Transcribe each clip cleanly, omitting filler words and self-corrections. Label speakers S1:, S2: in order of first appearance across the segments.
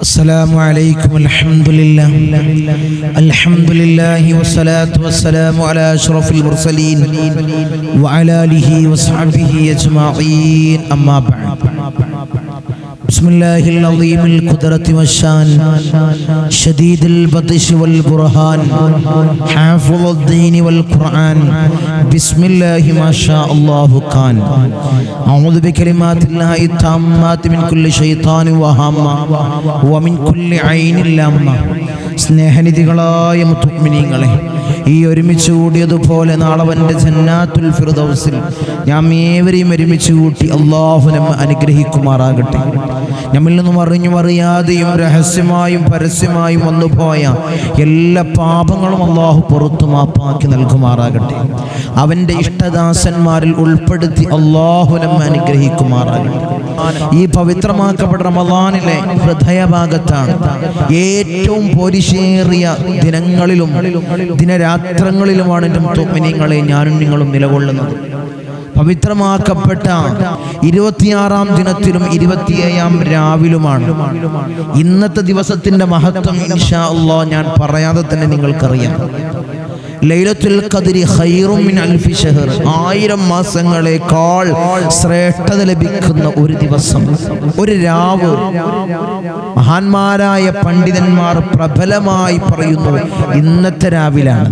S1: السلام عليكم. الحمد لله والصلاة والسلام على أشرف المرسلين وعلى آله وصحبه أجمعين. أما بعد، بسم الله العظيم القدرة والشان شديد البطش والبرهان حافظ الدين والقرآن بسم الله ما شاء الله كان. أعوذ بكلمات الله التامات من كل شيطان وهامة ومن كل عين لامة. സ്നേഹനിധികളായ മുഅ്മിനീങ്ങളെ, ഈ ഒരുമിച്ച് കൂടിയതുപോലെ നാളവൻ്റെ ജന്നാത്തുൽ ഫിർദൗസിൽ നാം ഏവരെയും ഒരുമിച്ച് കൂട്ടി അല്ലാഹു നമ്മെ അനുഗ്രഹിക്കുമാറാകട്ടെ. നമ്മിൽ നിന്നും അറിഞ്ഞും അറിയാതെയും രഹസ്യമായും പരസ്യമായും വന്നുപോയ എല്ലാ പാപങ്ങളും അല്ലാഹു പുറത്തു മാപ്പാക്കി നൽകുമാറാകട്ടെ. അവൻ്റെ ഇഷ്ടദാസന്മാരിൽ ഉൾപ്പെടുത്തി അല്ലാഹു നമ്മെ അനുഗ്രഹിക്കുമാറാകട്ടെ. ഈ പവിത്രമാക്കപ്പെട്ട റമളാനിലെ ഹൃദയഭാഗത്താണ് ഏറ്റവും പോരിശേറിയ ദിനങ്ങളിലും ദിനരാത്രങ്ങളിലുമാണ് എൻ്റെ മുഅ്മിനീങ്ങളെ ഞാനും നിങ്ങളും നിലകൊള്ളുന്നത്. പവിത്രമാക്കപ്പെട്ട 26-ാം ദിനത്തിലും 27-ാം രാവിലുമാണ്. ഇന്നത്തെ ദിവസത്തിന്റെ മഹത്വം ഇൻഷാ അല്ലാഹ് ഞാൻ പറയാതെ തന്നെ നിങ്ങൾക്കറിയാം. ലൈലത്തുൽ ഖദ്രി ഖൈറും മിൻ അൽഫി ശഹർ, 1000 മാസങ്ങളേക്കാൾ ശ്രേഷ്ഠത ലഭിക്കുന്ന ഒരു ദിവസം, ഒരു രാവ്. മഹാന്മാരായ പണ്ഡിതന്മാർ പ്രബലമായി പറയുന്നു ഇന്നത്തെ രാവിലാണ്,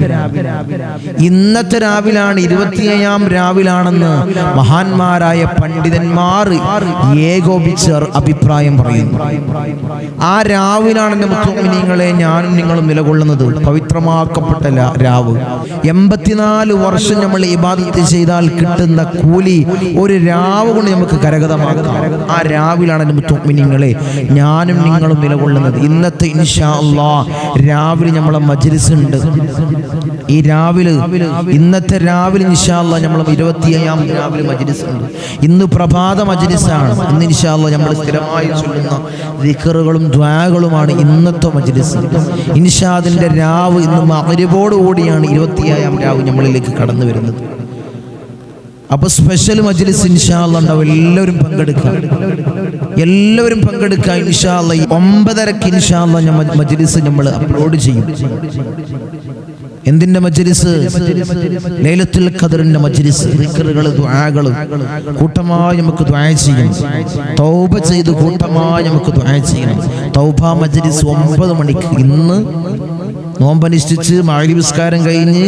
S1: ഇന്നത്തെ രാവിലാണ്, 27-ാം രാവിലാണെന്ന് മഹാന്മാരായ പണ്ഡിതന്മാർ ഏകോപിച്ച് അഭിപ്രായം പറയുന്നു. ആ രാവിലാണ് എൻ്റെ മുഅ്മിനീങ്ങളെ ഞാനും നിങ്ങളും നിലകൊള്ളുന്നത്. പവിത്രമാക്കപ്പെട്ട രാവ്. 84 വർഷം നമ്മൾ ഇബാദത്ത് ചെയ്താൽ കിട്ടുന്ന കൂലി ഒരു രാവ് കൊണ്ട് നമുക്ക് കരഗതമാക്കാം. ആ രാവിലാണ് എൻ്റെ മുഅ്മിനീങ്ങളെ ഞാനും നിങ്ങളും നിലകൊള്ളുന്നത്. ഇന്നത്തെ ഇൻഷാ അല്ലാഹ് രാവിലെ നമ്മളെ മജ്ലിസ് ഉണ്ട്. ഈ രാവിലെ ഇന്നത്തെ രാവിലെ ഇൻഷാ അല്ലാഹ് നമ്മൾ 27-ാം രാവിലെ മജ്ലിസ് ഉണ്ട്. ഇന്ന് പ്രഭാത മജ്ലിസാണ്. ഇന്ന് ഇൻഷാ അല്ലാഹ് നമ്മൾ സ്ഥിരമായി ചൊല്ലുന്ന ദിക്റുകളും ദുആകളുമാണ് ഇന്നത്തെ മജ്ലിസ്. ഇൻഷാ അതിൻ്റെ രാവ് ഇന്ന് മഗ്രിബോട് കൂടിയാണ് 27-ാം രാവ് നമ്മളിലേക്ക് കടന്നു വരുന്നത്. അപ്പൊ സ്പെഷ്യൽ മജ്ലിസ് ഇൻഷാ അല്ലാഹ് ഉണ്ടാവും. എല്ലാവരും പങ്കെടുക്കുക, എല്ലാവരും പങ്കെടുക്കുക. ഇൻഷാ അല്ലാഹ് 9:30 ഇൻഷാ അല്ലാഹ് മജ്ലിസ് നമ്മൾ അപ്ലോഡ് ചെയ്യും. എന്തിന്റെ മജ്ലിസ്? ലൈലത്തുൽ ഖദ്റിന്റെ മജ്ലിസ്. ദിക്റുകൾ ദുആകൾ കൂട്ടമായി നമുക്ക് ദുആ ചെയ്യണം. തൗബ ചെയ്ത് കൂട്ടമായി നമുക്ക് ദുആ ചെയ്യണം. തൗബ മജ്ലിസ് 9 മണിക്ക്. ഇന്ന് നോമ്പനുഷ്ഠിച്ച് മഗ്‌രിബ് നിസ്കാരം കഴിഞ്ഞ്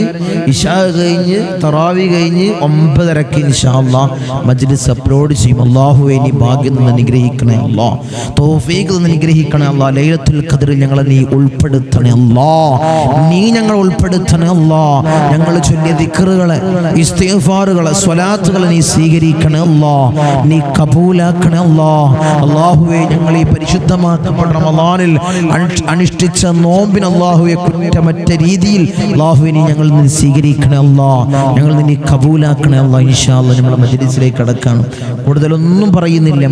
S1: ഇശാ കഴിഞ്ഞ് തറാവി കഴിഞ്ഞ് 9:30 ഇൻഷാ അല്ലാഹ് മജ്ലിസ് അപ്ലോഡ് ചെയ്യും. അല്ലാഹുവേ നീ ഭാഗ്യം നിന്ന് അനുഗ്രഹിക്കണേ അല്ലാഹ്, തൗഫീഖ് നിന്ന് അനുഗ്രഹിക്കണേ അല്ലാഹ്. ലൈലത്തുൽ ഖദ്റിൽ ഞങ്ങളെ നീ ഉൾപ്പെടുത്തണേ അല്ലാഹ്, നീ ഞങ്ങളെ ഉൾപ്പെടുത്തണേ അല്ലാഹ്. ഞങ്ങൾ ചൊല്ലിയ ദിക്റുകളെ, ഇസ്തിഗ്ഫാറുകളെ, സ്വലാത്തുകളെ നീ സ്വീകരിക്കണേ അല്ലാഹ്, നീ കബൂലാക്കണേ അല്ലാഹ്. അല്ലാഹുവേ ഞങ്ങൾ ഈ പരിശുദ്ധമാക്കപ്പെട്ട റമളാനിൽ അനുഷ്ഠിച്ച നോമ്പിന് അല്ലാഹുവേ മറ്റ രീതിയിൽ അല്ലാഹുവിനെ ഞങ്ങൾ നിന്ന് സ്വീകരിക്കണേ അല്ലാഹ്, ഞങ്ങൾ നിന്നെ കബൂലാക്കണേ അല്ലാഹ്. ഇൻഷാ അല്ലാഹ് നമ്മുടെ മജ്ലിസിലേക്ക് കടക്കാണ്. കൂടുതലൊന്നും പറയുന്നില്ല.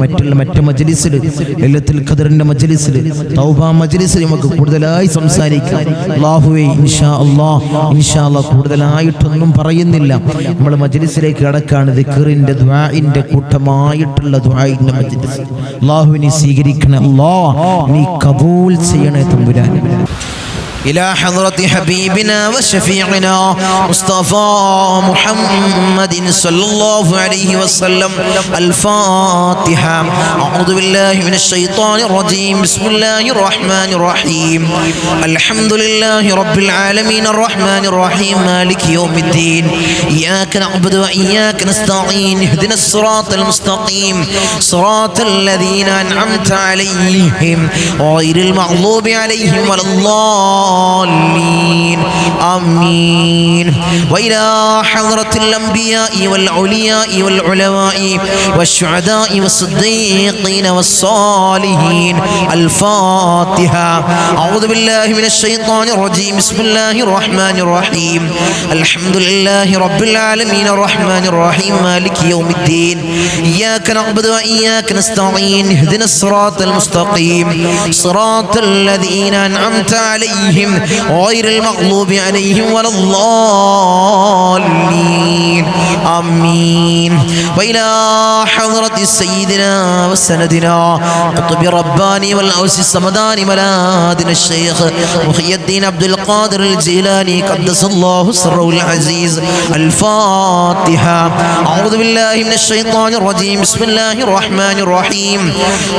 S1: മറ്റു മജ്ലിസിൽ, ലൈലത്തുൽ ഖദ്റിന്റെ മജ്ലിസിൽ, തൗബ മജ്ലിസിൽ നമുക്ക് കൂടുതലായി സംസാരിക്കാം. അല്ലാഹുവേ ഇൻഷാ അല്ലാഹ് കൂടുതലായിട്ടൊന്നും പറയുന്നില്ല. നമ്മൾ മജ്ലിസിലേക്ക് കടക്കാണ്. ദിക്റിന്റെ ദുആഇന്റെ കൂട്ടമായിട്ടുള്ള ദുആഇന്റെ മജ്ലിസ്. അല്ലാഹുവിനെ സ്വീകരിക്കണേ അല്ലാഹ്, നീ കബൂൽ ചെയ്യണേ തമ്പുരാൻ. إلى حضرة حبيبنا وشفيعنا مصطفى محمد صلى الله عليه وسلم. الفاتحة. أعوذ بالله من الشيطان الرجيم. بسم الله الرحمن الرحيم. الحمد لله رب العالمين الرحمن الرحيم مالك يوم الدين. إياك نعبد وإياك نستعين. اهدنا الصراط المستقيم صراط الذين أنعمت عليهم غير المغضوب عليهم ولا الضالين. آمين. وإلى حضرة الأنبياء والأولياء والعلماء والشهداء والصديقين والصالحين. الفاتحة. أعوذ بالله من الشيطان الرجيم. بسم الله الرحمن الرحيم. الحمد لله رب العالمين الرحمن الرحيم مالك يوم الدين. إياك نعبد وإياك نستعين. اهدنا الصراط المستقيم صراط الذين أنعمت عليهم غير المغضوب عليهم ولا الضالين. آمين. وإلى حضرة حضرة سيدنا وسندنا قطب رباني والأوس الصمداني ملادنا الشيخ محي الدين عبد القادر الجيلاني قدس الله سره العزيز. الفاتحة. أعوذ بالله من الشيطان الرجيم. بسم الله الرحمن الرحيم.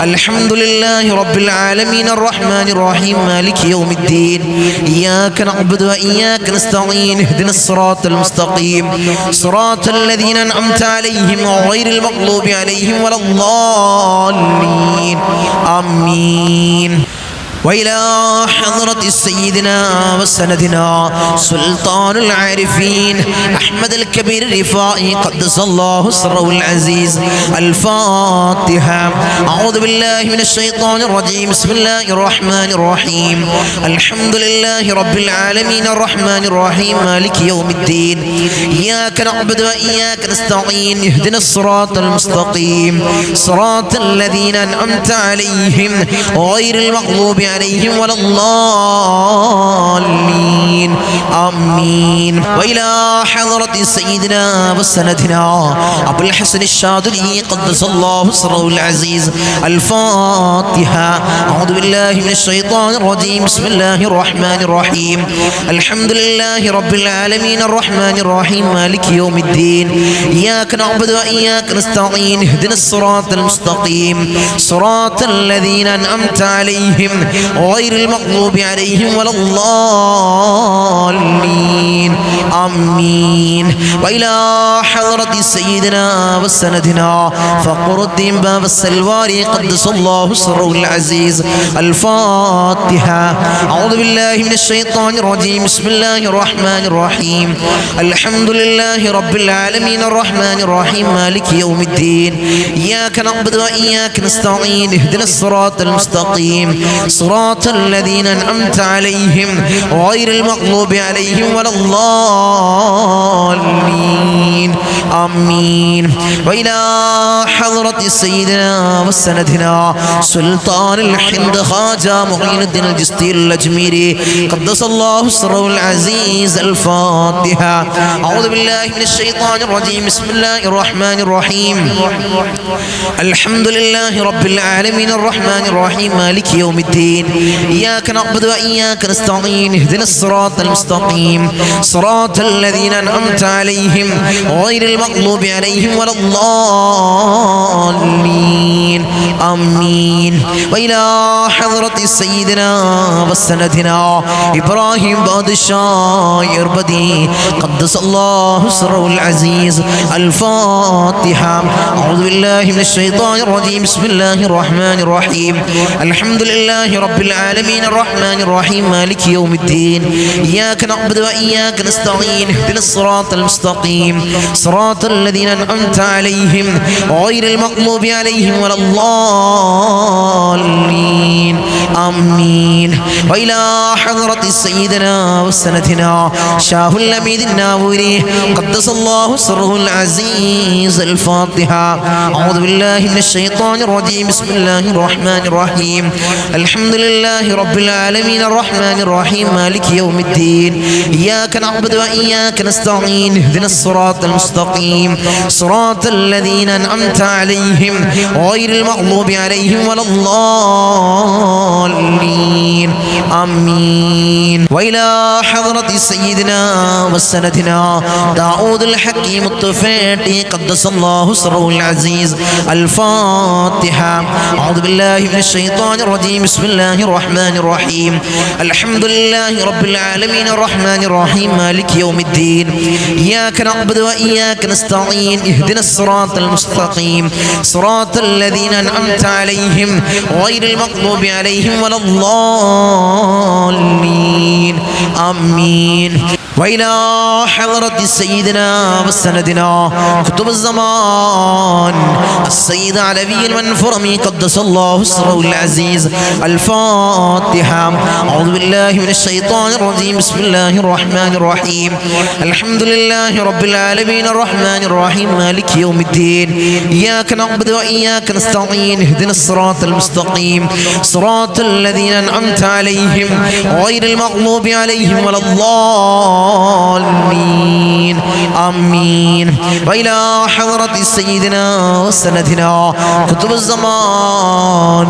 S1: الحمد لله رب العالمين الرحمن الرحيم مالك يوم الدين. إياك نعبد وإياك نستعين. اهدنا الصراط المستقيم صراط الذين أنعمت عليهم غير المغضوب عليهم ولا الضالين. آمين. وإلى حضرة سيدنا وسندنا سلطان العارفين أحمد الكبير الرفائي قدس الله سره العزيز. الفاتحة. أعوذ بالله من الشيطان الرجيم. بسم الله الرحمن الرحيم. الحمد لله رب العالمين الرحمن الرحيم مالك يوم الدين. إياك نعبد وإياك نستعين. اهدنا الصراط المستقيم صراط الذين أنعمت عليهم غير المغضوب عليهم ولا الضالين. آمين. وإلى حضرة سيدنا وسندنا أبو الحسن الشاذلي قدس الله سره العزيز. الفاتحة. أعوذ بالله من الشيطان الرجيم. بسم الله الرحمن الرحيم. الحمد لله رب العالمين الرحمن الرحيم مالك يوم الدين. إياك نعبد وإياك نستعين. اهدنا الصراط المستقيم صراط الذين أنعمت عليهم غير المغضوب عليهم ولا الضالين. آمين. وإلى حضرة سيدنا وسندنا فقر الدين باب السلواري قدس الله سره العزيز. الفاتحة. أعوذ بالله من الشيطان الرجيم. بسم الله الرحمن الرحيم. الحمد لله رب العالمين الرحمن الرحيم مالك يوم الدين. إياك نعبد وإياك نستعين. اهدنا الصراط المستقيم صراط الذين أنعمت عليهم غير المغضوب عليهم ولا الضالين. آمين. وإلى حضرة سيدنا وسندنا سلطان الحمد خواجة معين الدين الجستير الأجميري قدس الله سره العزيز. الفاتحة. أعوذ بالله من الشيطان الرجيم. بسم الله الرحمن الرحيم. الحمد لله رب العالمين الرحمن الرحيم مالك يوم الدين. إياك نعبد وإياك نستعين. اهدنا الصراط المستقيم صراط الذين أنعمت عليهم غير المغضوب عليهم ولا الضالين. آمين. وإلى حضرة سيدنا وسندنا إبراهيم بادشاه إربدي قدس الله سره العزيز. الفاتحة. أعوذ بالله من الشيطان الرجيم. بسم الله الرحمن الرحيم. الحمد لله رب العالمين الرحمن الرحيم مالك يوم الدين. إياك نعبد وإياك نستعين. اهدنا الصراط المستقيم صراط الذين أنعمت عليهم غير المغضوب عليهم ولا الضالين. آمين. وإلى حضرة سيدنا وسندنا شاه الأميد الناوري قدس الله سره العزيز. الفاتحة. أعوذ بالله من الشيطان الرجيم. بسم الله الرحمن الرحيم. الحمد لله رب العالمين الرحمن الرحيم مالك يوم الدين. إياك نعبد وإياك نستعين. اهدنا الصراط المستقيم صراط الذين أنعمت عليهم غير المغضوب عليهم ولا الضالين. آمين. وإلى حضرة سيدنا وسندنا داود الحكيم الطفيلي قدس الله سره العزيز. الفاتحة. أعوذ بالله من الشيطان الرجيم. بسم الله الرحمن الرحيم. الحمد لله رب العالمين الرحمن الرحيم مالك يوم الدين. إياك نعبد وإياك نستعين. اهدنا الصراط المستقيم صراط الذين أنعمت عليهم غير المغضوب عليهم ولا الضالين. آمين. وإلى حضرة سيدنا وسندنا كتب الزمان السيد علوي المنفرمي قدس الله سره العزيز. الفاتحة. أعوذ بالله من الشيطان الرجيم. بسم الله الرحمن الرحيم. الحمد لله رب العالمين الرحمن الرحيم مالك يوم الدين. إياك نعبد وإياك نستعين. اهدنا الصراط المستقيم صراط الذين أنعمت عليهم غير المغضوب عليهم ولا الضالين. الضالين آمين وإلى حضرة سيدنا وسندنا قطب الزمان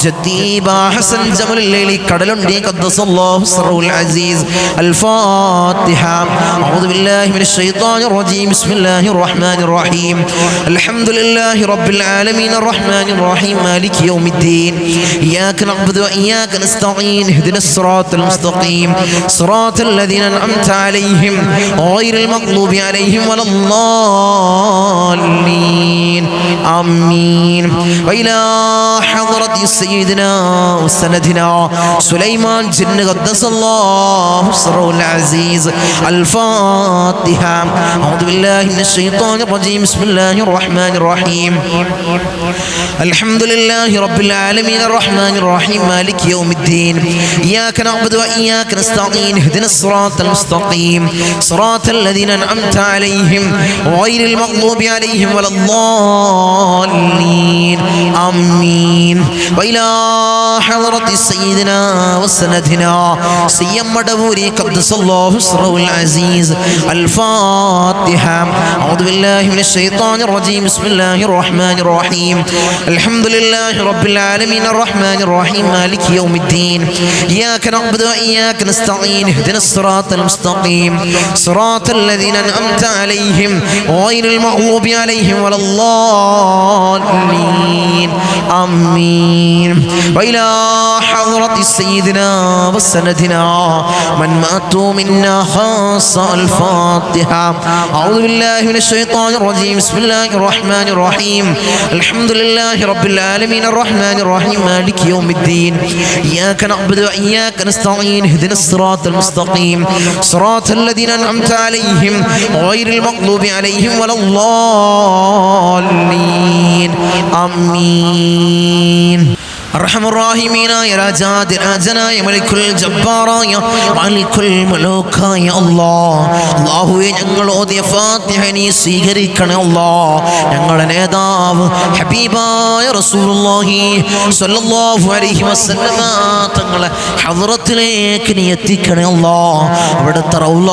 S1: جدي با حسن جمل الليل كدلندي قدس الله سره العزيز الفاتحة أعوذ بالله من الشيطان الرجيم بسم الله الرحمن الرحيم الحمد لله رب العالمين الرحمن الرحيم مالك يوم الدين إياك نعبد وإياك نستعين اهدنا الصراط المستقيم صراط الذين أنعمت عليهم غير المغضوب عليهم ولا الضالين آمين وإلى حضرة سيدنا وسندنا سليمان جن قدس الله سره العزيز الفاتحة أعوذ بالله من الشيطان الرجيم بسم الله الرحمن الرحيم الحمد لله رب العالمين الرحمن الرحيم مالك يوم الدين إياك نعبد وإياك نستعين اهدنا الصراط المستقيم صراط الذين أنعمت عليهم غير المغضوب عليهم ولا الضالين آمين وإلى حضرة سيدنا وسندنا سيما مدبوري قدس الله سره العزيز الفاتحة أعوذ بالله من الشيطان الرجيم بسم الله الرحمن الرحيم الحمد لله رب العالمين الرحمن الرحيم مالك يوم الدين إياك نعبد وإياك نستعين اهدنا الصراط المستقيم صراط الذين أنعمت عليهم غير المغضوب عليهم ولا الضالين آمين وإلى حضرة سيدنا وسندنا من ماتوا منا خاصة الفاتحة أعوذ بالله من الشيطان الرجيم بسم الله الرحمن الرحيم الحمد لله رب العالمين الرحمن الرحيم مالك يوم الدين إياك نعبد وإياك نستعين اهدنا الصراط المستقيم صراط الذين أنعمت عليهم غير المغضوب عليهم ولا الضالين آمين أرحم الراحمين يا راجاد راجنا يا ملك الجبار يا مالك الملوك يا الله الله ഞങ്ങൾ ഓതിയ ഫാത്തിഹ നീ സ്വീകരിക്കണേ അല്ലാഹ് ഞങ്ങളുടെ നേതാവ് ഹബീബായ റസൂലുള്ളാഹി സ്വല്ലല്ലാഹു അലൈഹി വസല്ലമ തങ്ങളെ ഹദ്റത്തിലേക്ക് നീ എത്തിക്കണേ അല്ലാഹ് അവിടുത്തെ റൗള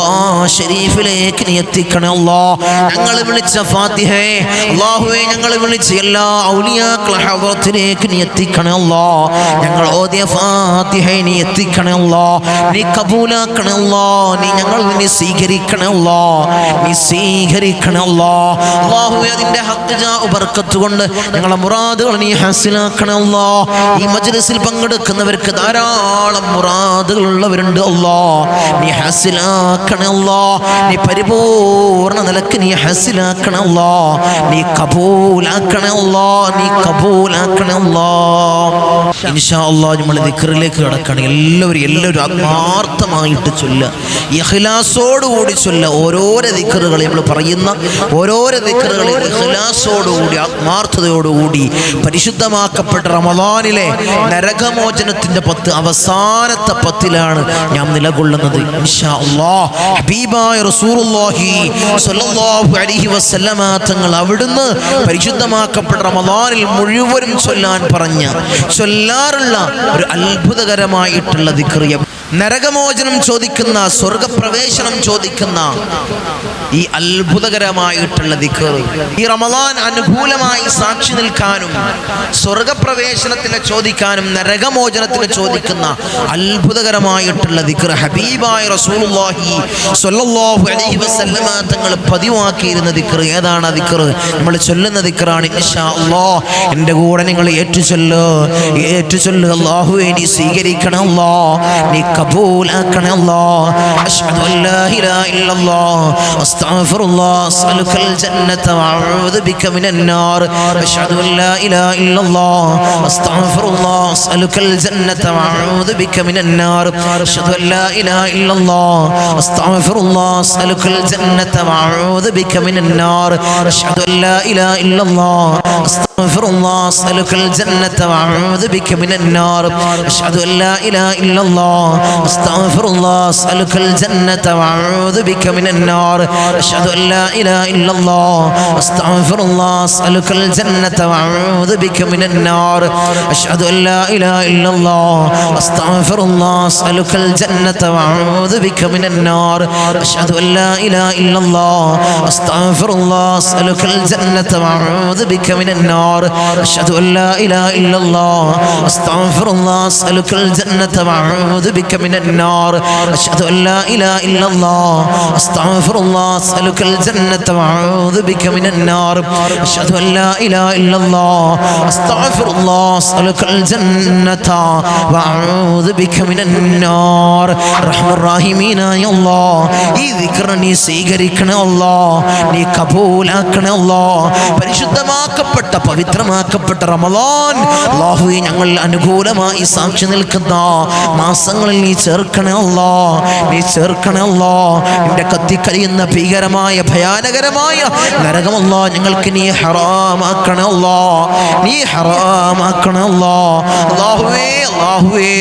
S1: ശരീഫിലേക്ക് നീ എത്തിക്കണേ അല്ലാഹ് ഞങ്ങൾ വിളിച്ച ഫാത്തിഹയെ അല്ലാഹുവേ ഞങ്ങൾ വിളിച്ച എല്ലാ ഔലിയാക്കളെ ഹദ്റത്തിലേക്ക് നീ എത്തിക്കണേ അല്ലാഹ് ഞങ്ങൾ ഓതിയ ഫാത്തിഹ നീ എത്തിക്കണേ അല്ലാഹ് നീ കബൂലാക്കണേ അല്ലാഹ് നീ ഞങ്ങൾ നീ സ്വീകരിക്കണേ അല്ലാഹ് നീ സ്വീകരിക്കണേ അല്ലാഹ് അല്ലാഹുവേ അതിന്റെ ഹഖ് ജാ ബർക്കത്ത് കൊണ്ട് ഞങ്ങളുടെ മുറാദുകൾ നീ ഹാസിലാക്കണേ അല്ലാഹ് ഈ മജ്ലിസിൽ പങ്കെടുക്കുന്നവർക്ക് ധാരാളം മുറാദുകൾ ഉള്ളവരുണ്ട് അല്ലാഹ് നീ ഹാസിലാക്കണേ അല്ലാഹ് നീ പരിപൂർണ്ണ നിലക്ക് നീ ഹാസിലാക്കണേ അല്ലാഹ് നീ കബൂലാക്കണേ അല്ലാഹ് നീ കബൂലാക്കണേ അല്ലാഹ് ഇൻഷാ അല്ലാഹ് നമ്മൾ ദിക്റിലേക്ക് കടക്കണം എല്ലാവരും ആത്മാർത്ഥമായിട്ട് ചൊല്ലുക ഇഖ്ലാസോടുകൂടി ചൊല്ലുക ഓരോരോ ദിക്റുകൾ നമ്മൾ പറയുന്ന ഓരോരോ ദിക്റുകൾ ഇഖ്ലാസോടുകൂടി ആത്മാർത്ഥതയോടുകൂടി പരിശുദ്ധമാക്കപ്പെട്ട റമദാനിലെ നരകമോചനത്തിന്റെ 10 അവസാനത്തെ 10ലാണ് ഞാൻ നിലകൊള്ളുന്നത് ഇൻഷാ അല്ലാഹ് ഹബീബായ റസൂലുള്ളാഹി സ്വല്ലല്ലാഹു അലൈഹി വസല്ലമ തങ്ങൾ അവിടുന്ന് പരിശുദ്ധമാക്കപ്പെട്ട റമദാനിൽ മുഴുവനും ചൊല്ലാറുള്ള ഒരു അത്ഭുതകരമായിട്ടുള്ള ദിക്ർ നരകമോചനം ചോദിക്കുന്ന സ്വർഗപ്രവേശനം ചോദിക്കുന്ന ഈ അത്ഭുതകരമായിട്ടുള്ള ദിക്ർ ഈ റമദാൻ അനുകൂലമായി സാക്ഷി നിൽക്കാനും സ്വർഗപ്രവേശനത്തിന് ചോദിക്കാനും നരകമോചനത്തിന് ചോദിക്കുന്ന അത്ഭുതകരമായിട്ടുള്ള ദിക്ർ ഹബീബായ റസൂലുള്ളാഹി സ്വല്ലല്ലാഹു അലൈഹി വസല്ലമ തങ്ങൾ പതിവാക്കിയിരുന്ന ദിക്ർ ഏതാണ് ആ ദിക്ർ നമ്മൾ ചൊല്ലുന്ന ദിക്റാണ് ഇൻഷാ അല്ലാഹ് എൻ്റെ കൂടെ നിങ്ങൾ ഏറ്റുചൊല്ല് അല്ലാഹുവേ നീ സ്വീകരിക്കണം അല്ലാഹ് നീ കബൂലാക്കണേ അല്ലാഹ് അശ്ഹദു അല്ലാ ഇലാഹ ഇല്ലല്ലാഹ് അസ്തഗ്ഫിറുല്ലാഹ് അസ്അലുകൽ ജന്നത വഅഊദു ബിക മിനൻ നാർ അശ്ഹദു അല്ലാ ഇലാഹ ഇല്ലല്ലാഹ് അസ്തഗ്ഫിറുല്ലാഹ് അസ്അലുകൽ ജന്നത വഅഊദു ബിക മിനൻ നാർ അശ്ഹദു അല്ലാ ഇലാഹ ഇല്ലല്ലാഹ് അസ്തഗ്ഫിറുല്ലാഹ് അസ്അലുകൽ ജന്നത വഅഊദു ബിക മിനൻ നാർ അശ്ഹദു അല്ലാ ഇലാഹ ഇല്ലല്ലാഹ് അസ്തഗ്ഫിറുല്ലാഹ് അസ്അലുക്കൽ ജന്നത വഅഊദു ബിക മിനൻ നാർ അഷ്ഹദു അൻ ലാ ഇലാഹ ഇല്ലല്ലാഹ് അസ്തഗ്ഫിറുല്ലാഹ് അസ്അലുക്കൽ ജന്നത വഅഊദു ബിക മിനൻ നാർ അഷ്ഹദു അൻ ലാ ഇലാഹ ഇല്ലല്ലാഹ് അസ്തഗ്ഫിറുല്ലാഹ് അസ്അലുക്കൽ ജന്നത വഅഊദു ബിക മിനൻ നാർ അഷ്ഹദു അൻ ലാ ഇലാഹ ഇല്ലല്ലാഹ് അസ്തഗ്ഫിറുല്ലാഹ് അസ്അലുക്കൽ ജന്നത വഅഊദു ബിക മിനൻ നാർ അഷ്ഹദു അൻ ലാ ഇലാഹ ഇല്ലല്ലാഹ് അസ്തഗ്ഫിറുല്ലാഹ് അസ്അലുക്കൽ ജന്നത വഅഊദു ബിക മിനൻ നാർ അഷ്ഹദു അൻ ലാ ഇലാഹ ഇല്ലല്ലാഹ് അസ്തഗ്ഫിറുല്ലാഹ് അസ്അലുക്കൽ ജന്നത വഅഊദു ബിക മിനൻ നാർ അഷ്ഹദു അൻ ലാ ഇലാഹ ഇല്ലല്ലാഹ് അസ്തഗ്ഫിറുല്ലാഹ് അസ്അലുക്കൽ ജന്നത വഅഊദു ബിക മിനൻ നാർ അഷ്ഹദു അൻ ലാ ഇലാഹ ഇല്ലല്ലാഹ് അസ്തഗ്ഫിറുല്ലാഹ് അസ്അലുക്കൽ ജന്നത വഅഊദു ബിക മിനൻ നാർ റഹ്മാൻ റഹീമീനായ അല്ലാഹ് ഈ ദിക്ർ നീ സ്വീകരിക്കണേ അല്ലാഹ് നീ കബൂലാക്കണേ അല്ലാഹ് പരിശുദ്ധമാക്കപ്പെട്ട പവിത്രമാക്കപ്പെട്ട റമളാൻ അല്ലാഹുവേ ഞങ്ങൾ അനുകൂലമായി സാക്ഷി നിൽക്കുന്ന മാസങ്ങളിൽ നീ ചേർക്കണേ അല്ലാഹ് നീ ചേർക്കണേ അല്ലാഹ് നിന്റെ കത്തിക്കരിയുന്ന ഭീകരമായ ഭയാനകരമായ നരകം അല്ലാഹ് ഞങ്ങൾക്ക് നീ ഹറാമാക്കണേ അല്ലാഹ് നീ ഹറാമാക്കണേ അല്ലാഹ് അല്ലാഹുവേ അല്ലാഹുവേ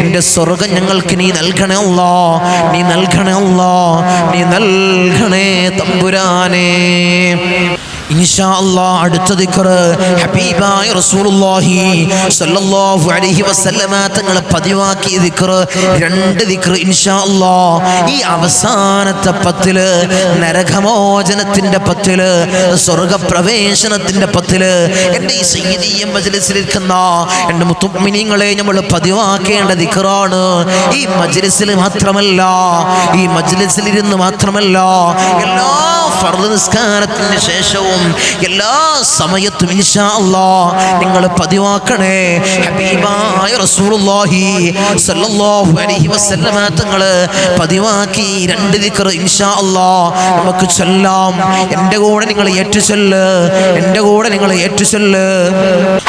S1: നിന്റെ സ്വർഗ്ഗം ഞങ്ങൾക്ക് നീ നൽകണേ അല്ലാഹ് നീ നൽകണേ അല്ലാഹ് നീ നൽകണേ തമ്പുരാനേ ഇൻഷാ അല്ലാഹ് അടുത്ത ദിക്ർ ഹബീബായ റസൂലുള്ളാഹി സ്വല്ലല്ലാഹു അലൈഹി വസല്ലമ തങ്ങൾ പതിവാക്കിയ ദിക്ർ രണ്ട് ദിക്ർ ഇൻഷാ അല്ലാഹ് ഈ അവസാനത്തെ 10 നരകമോചനത്തിന്റെ 10 സ്വർഗ്ഗപ്രവേശനത്തിന്റെ 10 എൻ്റെ ഈ സയ്യിദിയ മജ്ലിസിൽ ഇരിക്കുന്ന എൻ്റെ മുത്തുമിനീങ്ങളെ നമ്മൾ പതിവാക്കേണ്ട ദിക്റാണ് ഈ മജ്ലിസിൽ മാത്രമല്ല ഈ മജ്ലിസിൽ ഇരുന്ന് മാത്രമല്ല എല്ലാ ഫർദ് നിസ്കാരത്തിന് ശേഷവും എല്ലാ സമയത്തും ഇൻഷാ അല്ലാഹ് നിങ്ങൾ പതിവാക്കണേ ഹബീബായ റസൂലുള്ളാഹി സ്വല്ലല്ലാഹു അലൈഹി വസല്ലമ തങ്ങൾ പതിവാക്കി രണ്ട് ദിക്ർ ഇൻഷാ അല്ലാഹ് നമുക്ക് ചൊല്ലാം എൻ്റെ കൂടെ നിങ്ങൾ ഏറ്റുചൊല്ല് എൻ്റെ കൂടെ നിങ്ങൾ ഏറ്റുചൊല്ല്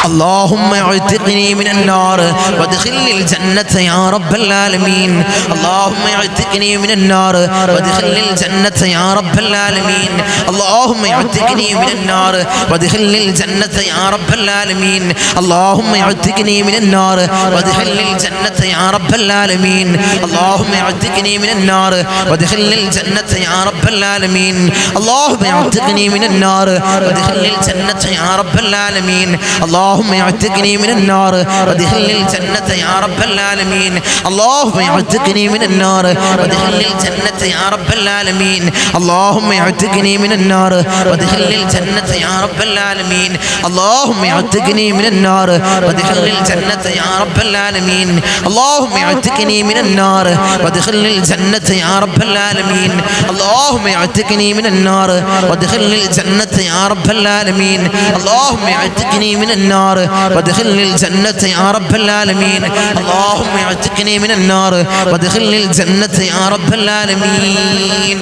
S1: اللهم اعتقني من النار وادخلني الجنة يا رب العالمين اللهم اعتقني من النار وادخلني الجنة يا رب العالمين اللهم اعتقني من النار وادخلني الجنة يا رب العالمين اللهم اعتقني من النار وادخلني الجنة يا رب العالمين اللهم اعتقني من النار وادخلني الجنة يا رب العالمين اللهم اعتقني من النار وادخلني الجنة يا رب العالمين اللهم اعتقني من النار وادخلني الجنة يا رب العالمين اللهم اعتقني من النار وادخلني الجنة يا رب العالمين اللهم اعتقني من النار وادخلني الجنة يا رب العالمين اللهم اعتقني من النار وادخلني الجنة يا رب العالمين اللهم اعتقني من النار وادخلني الجنة يا رب العالمين اللهم اعتقني من النار وادخلني الجنة يا رب العالمين اللهم اعتقني من النار وادخلني الجنة يا رب العالمين اللهم اعتقني من النار وادخلني الجنة يا رب العالمين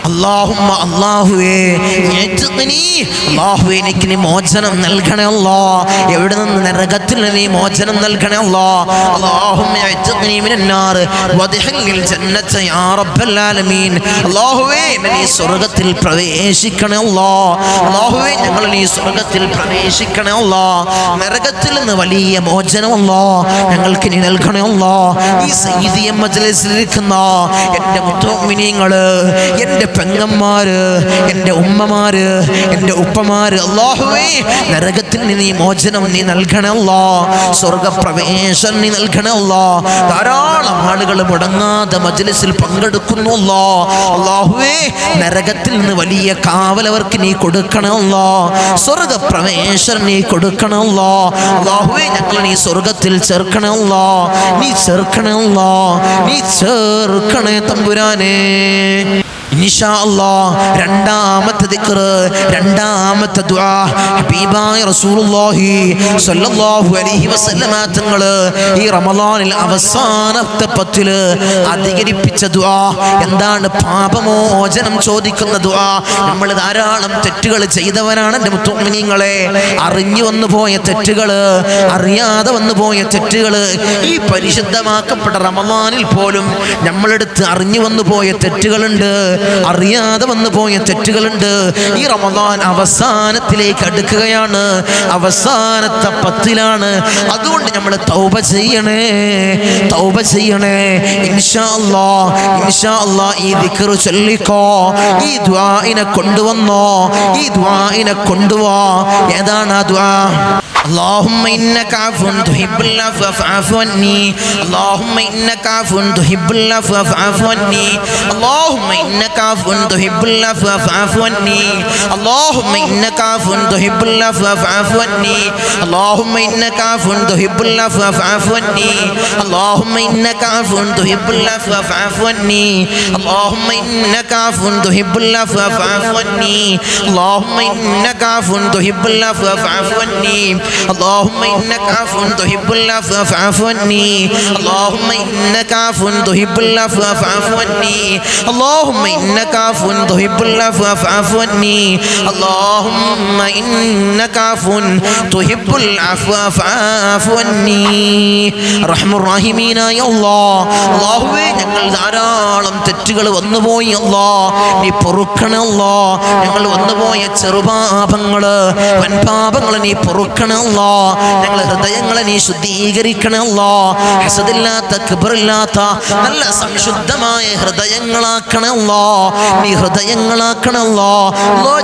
S1: اللهم അല്ലാഹുവേ അല്ലാഹുവേ എനിക്ക് നീ മോചനം നൽകണേ അല്ലാഹ് എവിടെ നിന്ന് നരകത്തിൽ നീ മോചനം നൽകണേ അല്ലാഹ് اللهم اعتقني من النار وادخلني الجنة يا رب العالمين അല്ലാഹുവേ നീ സ്വർഗ്ഗത്തിൽ പ്രവേശിക്കണേ അല്ലാഹ് അല്ലാഹുവേ ഞങ്ങൾ നീ സ്വർഗ്ഗത്തിൽ പ്രവേശിക്കണേ അല്ലാഹ് നരകത്തിൽ നിന്ന് വലിയ മോചനം അല്ലാഹ് ഞങ്ങൾക്ക് നീ നൽകണേ അല്ലാഹ് ഈ സയ്യിദിയ മജ്ലിസിൽ ഇരിക്കുന്ന എൻ്റെ മുത്തുമിനീങ്ങള് എൻ്റെ പെങ്ങന്മാര് എൻ്റെ ഉമ്മമാര് എൻ്റെ ഉപ്പമാര് അല്ലാഹുവേ നരകത്തിൽ നീ മോചനം നീ നൽകണേ അല്ലാഹ് സ്വർഗ്ഗപ്രവേശനം നീ നൽകണേ അല്ലാഹ് ധാരാളം ആളുകൾ മുടങ്ങാതെ മജ്ലിസിൽ പങ്കെടുക്കുന്നു അല്ലാഹുവേ നരകത്തിൽ നിന്ന് വലിയ കാവലവർക്ക് നീ കൊടുക്കണേ അല്ലാഹ് സ്വർഗ്ഗപ്രവേശനം നീ കൊടുക്കണേ അല്ലാഹ് അല്ലാഹുവേ ഞങ്ങൾ നീ സ്വർഗ്ഗത്തിൽ ചേർക്കണേ അല്ലാഹ് നീ ചേർക്കണേ അല്ലാഹ് നീ ചേർക്കണേ തമ്പുരാനേ ഇൻഷാ അല്ലാഹ് രണ്ടാമത്തെ ദിക്ർ രണ്ടാമത്തെ ദുആ ഹബീബായ റസൂലുള്ളാഹി സ്വല്ലല്ലാഹു അലൈഹി വസല്ലമ തങ്ങൾ ഈ റമളാനിൽ അവസാനത്തെ 10 അധികരിപ്പിച്ച ദുആ എന്താണ് പാപമോചനം ചോദിക്കുന്ന ദുആ നമ്മൾ ധാരാളം തെറ്റുകൾ ചെയ്തവരാണ് എൻ്റെ മുത്തുമിനീങ്ങളെ അറിഞ്ഞു വന്നു പോയ തെറ്റുകൾ അറിയാതെ വന്നു പോയ തെറ്റുകൾ ഈ പരിശുദ്ധമാക്കപ്പെട്ട റമളാനിൽ പോലും നമ്മളെടുത്ത് അറിഞ്ഞു വന്നു പോയ തെറ്റുകളുണ്ട് അറിയാതെ വന്നു പോയ തെറ്റുകളുണ്ട്. ഈ റമദാൻ അവസാനത്തിലേക്ക് അടുക്കുകയാണ്, അവസാനത്തെ 10ലാണ്. അതുകൊണ്ട് നമ്മൾ തൗബ ചെയ്യണേ, തൗബ ചെയ്യണേ. ഇൻഷാ അല്ലാഹ് ഈ ദിക്ർ ചൊല്ലിക്കോ, ഈ ദുആഇനെ കൊണ്ടുവന്നോ, ഈ ദുആഇനെ കൊണ്ടുവാ. ഏതാണ് ആ ദുആ? اللهم إنك عفو تحب العفو فاعف عني اللهم إنك عفو تحب العفو فاعف عني اللهم إنك عفو تحب العفو فاعف عني اللهم إنك عفو تحب العفو فاعف عني اللهم إنك عفو تحب العفو فاعف عني اللهم إنك عفو تحب العفو فاعف عني اللهم إنك عفو تحب العفو فاعف عني اللهم إنك عفو تحب العفو فاعف عني اللهم إنك عفو تحب العفو فاعف عني اللهم إنك عفو تحب العفو فاعف عني اللهم إنك عفو تحب العفو فاعف عني اللهم إنك عفو تحب العفو فاعف عني റഹ്മാൻ റഹീമീനായ അല്ലാഹുവേ, ഞങ്ങൾ ധാരാളം തെറ്റുകൾ വന്നുപോയി അല്ലാഹ്, നീ പൊറുക്കണേ അല്ലാഹ്. ഞങ്ങൾ വന്നുപോയ ചെറുപാപങ്ങള് വൻപാപങ്ങൾ നീ പൊറുക്കണേ അല്ലാഹ്. ഞങ്ങളെ ഹൃദയങ്ങളെ നീ ശുദ്ധീകരിക്കണേ അല്ലാഹ്. ഹസദില്ലാത്ത കിബ്റില്ലാത്ത നല്ല സംശുദ്ധമായ ഹൃദയങ്ങളാക്കണേ അല്ലാഹ്. നീ ഹൃദയങ്ങളാക്കണേ അല്ലാഹ്.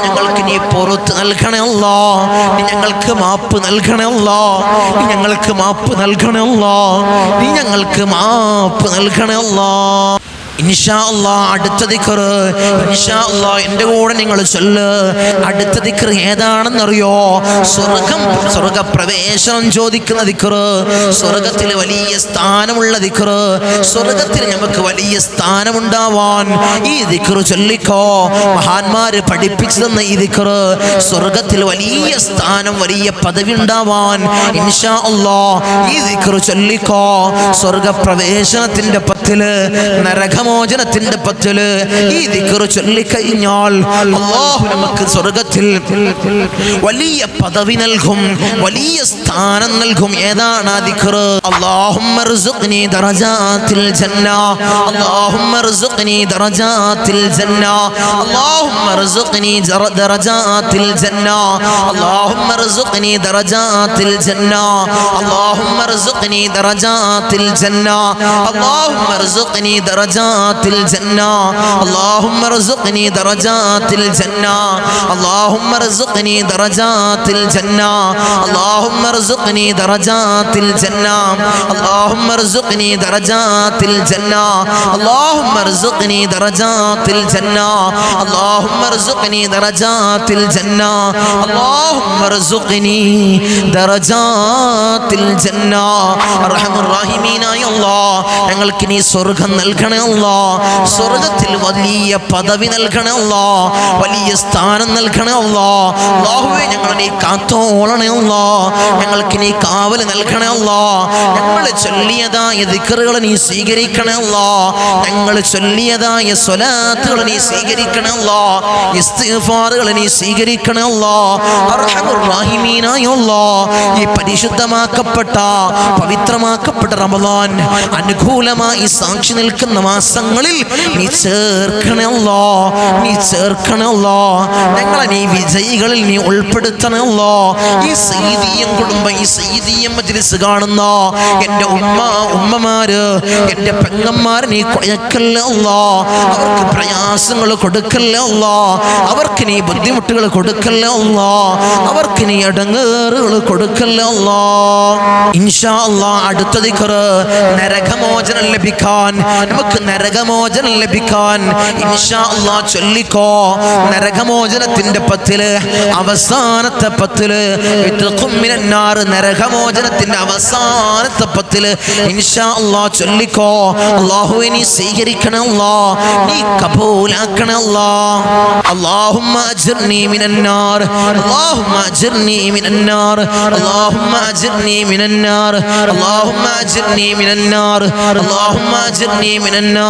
S1: ഞങ്ങൾക്ക് നീ പുറത്ത് നൽകണേ അല്ലാഹ്. നീ ഞങ്ങൾക്ക് മാപ്പ് നൽകണേ അല്ലാഹ്. നീ ഞങ്ങൾക്ക് മാപ്പ് നൽകണേ അല്ലാഹ്. നീ ഞങ്ങൾക്ക് മാപ്പ് നൽകണേ അല്ലാഹ്. ഇൻഷാ അല്ലാഹ് അടുത്ത ദിക്ർ ഇൻഷാ അല്ലാഹ് എൻ്റെ കൂടെ നിങ്ങൾ ചൊല്ല്. അടുത്ത ദിക്ർ ഏതാണെന്നറിയോ? സ്വർഗപ്രവേശനം ചോദിക്കുന്ന ദിക്ർ, സ്വർഗത്തിൽ വലിയ സ്ഥാനമുള്ള ദിക്ർ, സ്വർഗത്തിൽ നമുക്ക് വലിയ സ്ഥാനമുണ്ടാവാൻ ഈ ദിക്ർ ചൊല്ലിക്കോ. മഹാന്മാര് പഠിപ്പിച്ചു തന്ന ഈ ദിക്ർ, സ്വർഗത്തിൽ വലിയ സ്ഥാനം വലിയ പദവി ഉണ്ടാവാൻ ഇൻഷാ അല്ലാഹ് ഈ ദിക്ർ ചൊല്ലിക്കോ. സ്വർഗപ്രവേശനത്തിന്റെ 10 നരകമോചനത്തിന്റെ 10 ഈ ദിക്ർ ചൊല്ലിക്കഴിഞ്ഞാൽ അല്ലാഹു നമുക്ക് സ്വർഗത്തിൽ വലിയ പദവി നൽകും, വലിയ സ്ഥാനം നൽകും. ഏതാണ് ആ ദിക്ർ? അല്ലാഹുമ്മ ർസുഖ്നി ദറജാത്തിൽ ജന്ന അല്ലാഹുമ്മ ർസുഖ്നി ദറജാത്തിൽ ജന്ന അല്ലാഹുമ്മ ർസുഖ്നി ദറജാത്തിൽ ജന്ന അല്ലാഹുമ്മ ർസുഖ്നി ദറജാത്തിൽ ജന്ന അല്ലാഹുമ്മ ർസുഖ്നി ദറജാത്തിൽ ജന്ന അല്ലാഹുമ്മ ർസുഖ്നി ദറജാത്തിൽ ജന്ന അല്ലാഹുമ്മ ർസുഖ്നി ദറജാത്തിൽ ജന്ന അല്ലാഹുമ്മ ർസുഖ്നി ദറജാത്തിൽ ജന്ന അല്ലാഹുമ്മ ർസുഖ്നി ദറജാത്തിൽ ജന്ന അല്ലാഹുമ്മ ർസുഖ്നി ദറജാത്തിൽ ജന്ന അല്ലാഹുമ്മ ർസുഖ്നി ദറജാത്തിൽ ജന്ന അല്ലാഹുമ്മ ർസുഖ്നി ദറജാത്തിൽ ജന്ന അല്ലാഹുമ്മ ർസുഖ്നി ദറജാത്തിൽ ജന്ന. റഹ്മാൻ റഹീമീനായ അല്ലാഹ്, ഞങ്ങൾക്ക് നീ സ്വർഗ്ഗം നൽകണേ അല്ലാഹ്. സ്വർഗ്ഗത്തിൽ വലിയ പദവി നൽകണേ അല്ലാഹ്, വലിയ സ്ഥാനം നൽകണേ അല്ലാഹ്. അല്ലാഹുവേ, ഞങ്ങളെ നീ കാത്തോളണേ അല്ലാഹ്, ഞങ്ങൾക്ക് നീ കാവൽ നൽകണേ അല്ലാഹ്. ഞങ്ങൾ ചൊല്ലിയതായ ദിക്റുകൾ നീ സ്വീകരിക്കണേ അല്ലാഹ്. ഞങ്ങൾ ചൊല്ലിയതായ സ്വലാത്തുകൾ നീ സ്വീകരിക്കണേ അല്ലാഹ്. ഇസ്തിഗ്ഫാറുകൾ നീ സ്വീകരിക്കണേ അല്ലാഹ്. അർഹമുർ റഹീമീനായ അല്ലാഹ്, ഈ പരിശുദ്ധമാക്കപ്പെട്ട പവിത്രമാക്കപ്പെട്ട റമദാൻ അനുകൂലമായി സാക്ഷി നിൽക്കുന്ന മാസങ്ങളിൽ നീ ചേർക്കണേ അല്ലാഹ്, നീ ചേർക്കണേ അല്ലാഹ്. ഞങ്ങളെ നീ വിജയികളിൽ നീ ഉൾപ്പെടുത്തണേ അല്ലാഹ്. ഈ സയ്യിദിയം കുടുംബം, ഈ സയ്യിദിയം മജ്ലിസ് കാണുന്ന എൻ്റെ ഉമ്മമാര്, എൻ്റെ പെങ്ങന്മാർ നീ കൊയക്കല്ലേ അല്ലാഹ്. അവർക്ക് പ്രയാസങ്ങൾ കൊടുക്കല്ലേ അല്ലാഹ്. അവർക്ക് നീ ബുദ്ധിമുട്ടുകൾ കൊടുക്കല്ലേ അല്ലാഹ്. അവർക്ക് നീ ഇടങ്ങേറുകൾ കൊടുക്കല്ലേ അല്ലാഹ്. ഇൻഷാ അല്ലാഹ് അടുത്ത ദിക്ർ നരകമോചനം ലഭിക്കാൻ, നമുക്ക് നരകമോചനം ലഭിക്കാൻ ഇൻഷാ അല്ലാഹ് ചൊല്ലിക്കോ. നരകമോചനത്തിന്റെ 10 അവസാനത്തെ 10 ഇത്ഖും മിനന്നാർ, നരകമോചനത്തിന്റെ അവസാനത്തെ 10 ഇൻഷാ അല്ലാഹ് ചൊല്ലിക്കോ. അല്ലാഹുവേ, നീ സ്വീകരിക്കണേ അല്ലാഹ്, നീ കബൂലാക്കണേ അല്ലാഹ്. അല്ലാഹുമ്മ അജ്ർനി മിനന്നാർ അല്ലാഹുമ്മ അജ്ർനി മിനന്നാർ അല്ലാഹുമ്മ അജ്ർനി മിനന്നാർ അല്ലാഹുമ്മ അജ്ർനി മിനന്നാർ അല്ലാഹുമ്മ അജ്ർനി മിനന്നാർ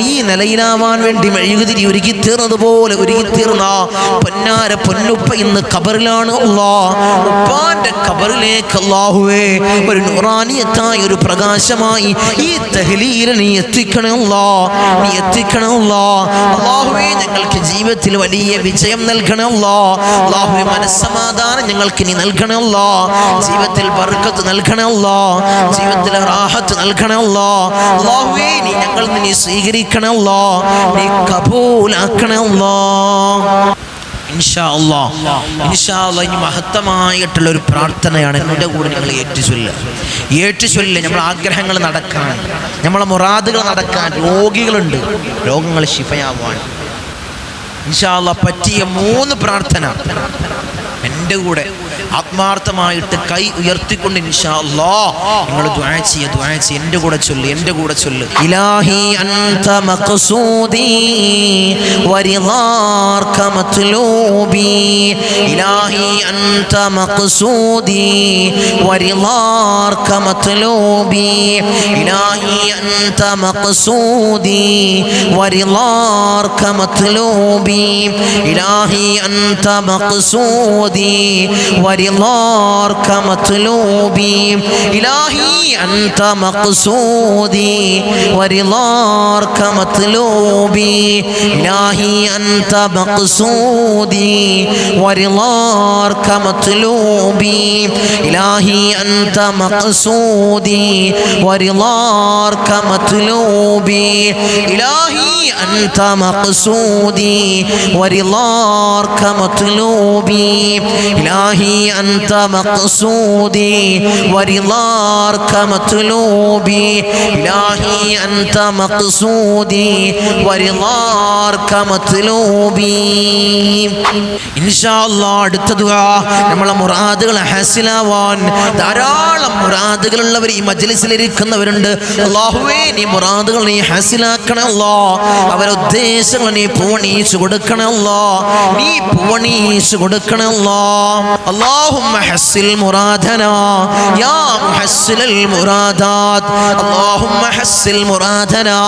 S1: ഈ നിലയിലാവാൻ വേണ്ടി മെഴുകുതിരി ഒരുക്കി തീർന്നതുപോലെ ഒരുക്കി തീർന്ന പൊന്നാര പൊന്നുപ്പ ഇന്ന് ഖബറിലാണ്. ഉപ്പാന്റെ ഖബറിലേക്ക് അല്ലാഹുവേ ഒരു നൂറാനിയത്തായ ഒരു പ്രകാശമായി ഈ തഹ്ലീൽ നീ എത്തിക്കണേ അല്ലാഹ്, നീ എത്തിക്കണേ അല്ലാഹ്. അല്ലാഹുവേ ഞങ്ങൾക്ക് ജീവിതത്തിൽ വലിയ വിജയം നൽകണേ അല്ലാഹ്. അല്ലാഹുവേ മനസ്സമാധാനം ഞങ്ങൾക്ക് നീ നൽകണേ അല്ലാഹ്. ജീവിതത്തിൽ ബർക്കത്ത് നൽകണേ അല്ലാഹ്. ജീവിതത്തിൽ റാഹത്ത് നൽകണേ അല്ലാഹ്. അല്ലാഹുവേ നീ ഞങ്ങൾ നീ സ്വീകരിക്കണേ അല്ലാഹ്, നീ കബൂലാക്കണേ അല്ലാഹ്. ഇൻഷാ അല്ലാഹ് ഇനി മഹത്തമായിട്ടുള്ള ഒരു പ്രാർത്ഥനയാണ് എൻ്റെ കൂടെ നിങ്ങൾ ഏറ്റുചൊല്ലുക. നമ്മളെ ആഗ്രഹങ്ങൾ നടക്കാൻ, നമ്മളെ മുറാദുകൾ നടക്കാൻ, രോഗികളുണ്ട്, രോഗങ്ങൾ ശിഫയാവാൻ ഇൻഷാ അല്ലാഹ് പറ്റിയ 3 പ്രാർത്ഥന എൻ്റെ കൂടെ ആത്മാർത്ഥമായിട്ട് കൈ ഉയർത്തിക്കൊണ്ട് ഇൻഷാ അല്ലാഹ് നിങ്ങൾ ദുആ ചെയ്യുക. എൻ്റെ കൂടെ ചൊല്ല്. ഇലാഹി അൻത മഖ്സൂദി വരിളാർക മത്ലൂബി. ഇലാഹി അൻത മഖ്സൂദി വരിളാർക മത്ലൂബി. ഇലാഹി അൻത മഖ്സൂദി വരിളാർക മത്ലൂബി. ഇലാഹി അൻത മഖ്സൂദി ورضاك مطلوبي. إلهي أنت مقصودي ورضاك مطلوبي. إلهي أنت مقصودي ورضاك مطلوبي. إلهي أنت مقصودي ورضاك مطلوبي. إلهي أنت مقصودي ورضاك مطلوبي. إلهي أنت مقصودي ورضاك مطلوبي. إلهي أنت مقصودي ورضاك مطلوبي. إن شاء الله അടുത്ത ദുആ നമ്മളെ മുറാദുകൾ ഹാസിലാവാൻ ധാരാളം മുറാദുകളുള്ളവർ ഈ മജ്ലിസിൽ ഇരിക്കുന്നവരുണ്ട്. അല്ലാഹുവേ നീ മുറാദുകൾ നീ ഹാസിലാക്കണേ അല്ലാഹ്. അവരുടെ ഉദ്ദേശങ്ങൾ നീ പൂവണിയിച്ചു കൊടുക്കണേ അല്ലാഹ്, നീ പൂവണിയിച്ചു കൊടുക്കണേ അല്ലാഹ്. اللهم حسن مرادنا يا محسن المرادات. اللهم حسن مرادنا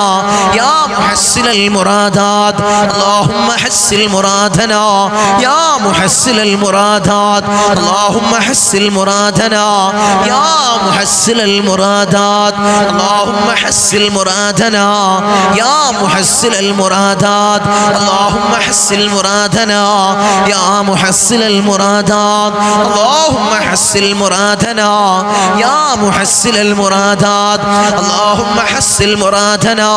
S1: يا محسن المرادات. اللهم حسن مرادنا يا محسن المرادات. اللهم حسن مرادنا يا محسن المرادات. اللهم حسن مرادنا يا محسن المرادات. اللهم حسن مرادنا يا محسن المرادات. اللهم حسن مرادنا يا محسن المرادات. اللهم حسن مرادنا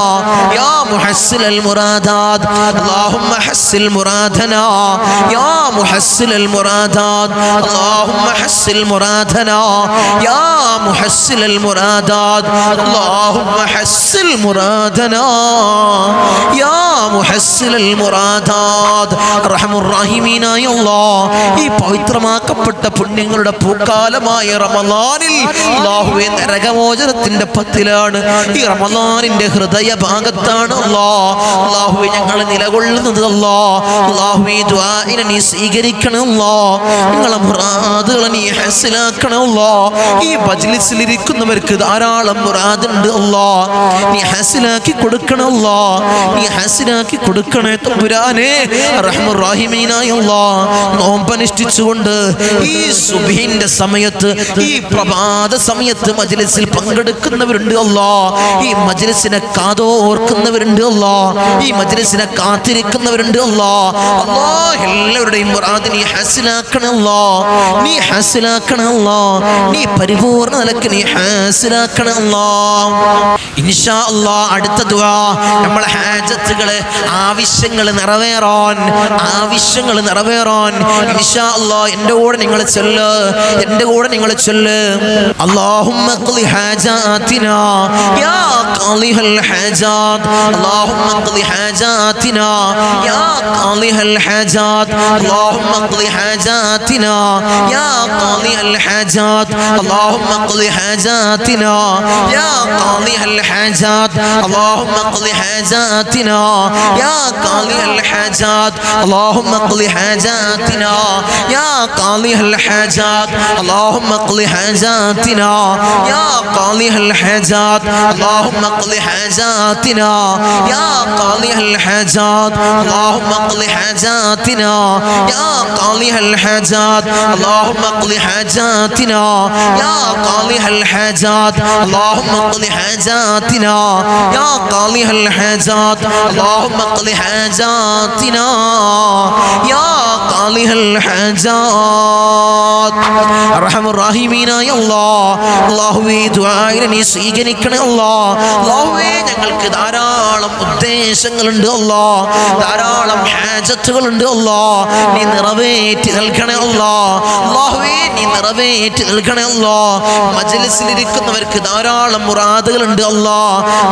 S1: يا محسن المرادات. اللهم حسن مرادنا يا محسن المرادات. اللهم حسن مرادنا يا محسن المرادات. اللهم حسن مرادنا يا محسن المرادات. أرحم الراحمين يا الله. ഈ പവിത്രമാക്കപ്പെട്ട പുണ്യങ്ങളുടെ പൂക്കാലമായ റമളാനിൽ അല്ലാഹുവേ നരകമോചനത്തിന്റെ പത്തിലാണ്, ഈ റമളാനിന്റെ ഹൃദയ ഭാഗത്താണ് അല്ലാഹുവേ ഞങ്ങൾ നിലകൊള്ളുന്നത്. അല്ലാഹുവേ ദുആഇനെ നീ സ്വീകരിക്കണം അല്ലാഹ്. നിങ്ങളെ മുറാദുകൾ നീ ഹാസിലാക്കണം അല്ലാഹ്. ഈ മജ്ലിസിൽ ഇരിക്കുന്നവർക്ക് ധാരാളം മുറാദുണ്ട് അല്ലാഹ്, നീ ഹാസിലാക്കി കൊടുക്കണം അല്ലാഹ്, നീ ഹാസിലാക്കി കൊടുക്കണേ തമ്പുരാനേ. റഹ്മർ റഹീമീനായ അല്ലാഹ് നോമ്പനുഷ്ഠിച്ചുകൊണ്ട് ഈ സുബ്ഹിന്റെ സമയത്ത് ഈ പ്രഭാത സമയത്ത് മജ്ലിസിൽ പങ്കെടുക്കുന്നവരുണ്ട് അല്ലാഹ്. ഈ മജ്ലിസിനെ കാതോർക്കുന്നവരുണ്ട് അല്ലാഹ്, ഈ മജ്ലിസിനെ കാത്തിരിക്കുന്നവരുണ്ട് അല്ലാഹ്. എല്ലാവരുടെയും മുറാദ് നീ ഹാസിലാക്കണം അല്ലാഹ്, നീ ഹാസിലാക്കണം അല്ലാഹ്, നീ പരിപൂർണ്ണ നിലക്ക് നീ ഹാസിലാക്കണം അല്ലാഹ്. ഇൻഷാ അല്ലാഹ് അടുത്ത ദുആ നമ്മളെ ഹാജത്തുകള് ആവശ്യങ്ങൾ നിറവേറാൻ ഇൻഷാ അല്ലാഹ് എൻ്റെ കൂടെ നിങ്ങൾ ചൊല്ല്. اللهم اقض حاجاتنا يا قاضي الحاجات. اللهم اقض حاجاتنا يا قاضي الحاجات. اللهم اقض حاجاتنا يا قاضي الحاجات. اللهم اقض حاجاتنا يا قاضي الحاجات. اللهم اقض حاجاتنا حاجاتنا يا قاضي الحاجات اللهم اقض حاجاتنا يا قاضي الحاجات اللهم اقض حاجاتنا يا قاضي الحاجات اللهم اقض حاجاتنا يا قاضي الحاجات اللهم اقض حاجاتنا يا قاضي الحاجات اللهم اقض حاجاتنا يا قاضي الحاجات اللهم اقض حاجاتنا يا قاضي الحاجات اللهم اقض حاجاتنا يا قاضي الحاجات അർഹമർ റഹീമീനായ അല്ലാഹുവേ ദുആഇനെ നീ സ്വീകരിക്കണേ അല്ലാഹുവേ ഞങ്ങൾക്ക് ധാരാളം ഉദ്ദേശങ്ങളുണ്ട് ധാരാളം ഹാജത്തുകളുണ്ട് നീ നിറവേറ്റി നൽകണേ അല്ലാഹുവേ നീ നിറവേറ്റി നൽകണേ മജ്‌ലിസിൽ ഇരിക്കുന്നവർക്ക് ധാരാളം മുറാദുകളുണ്ട്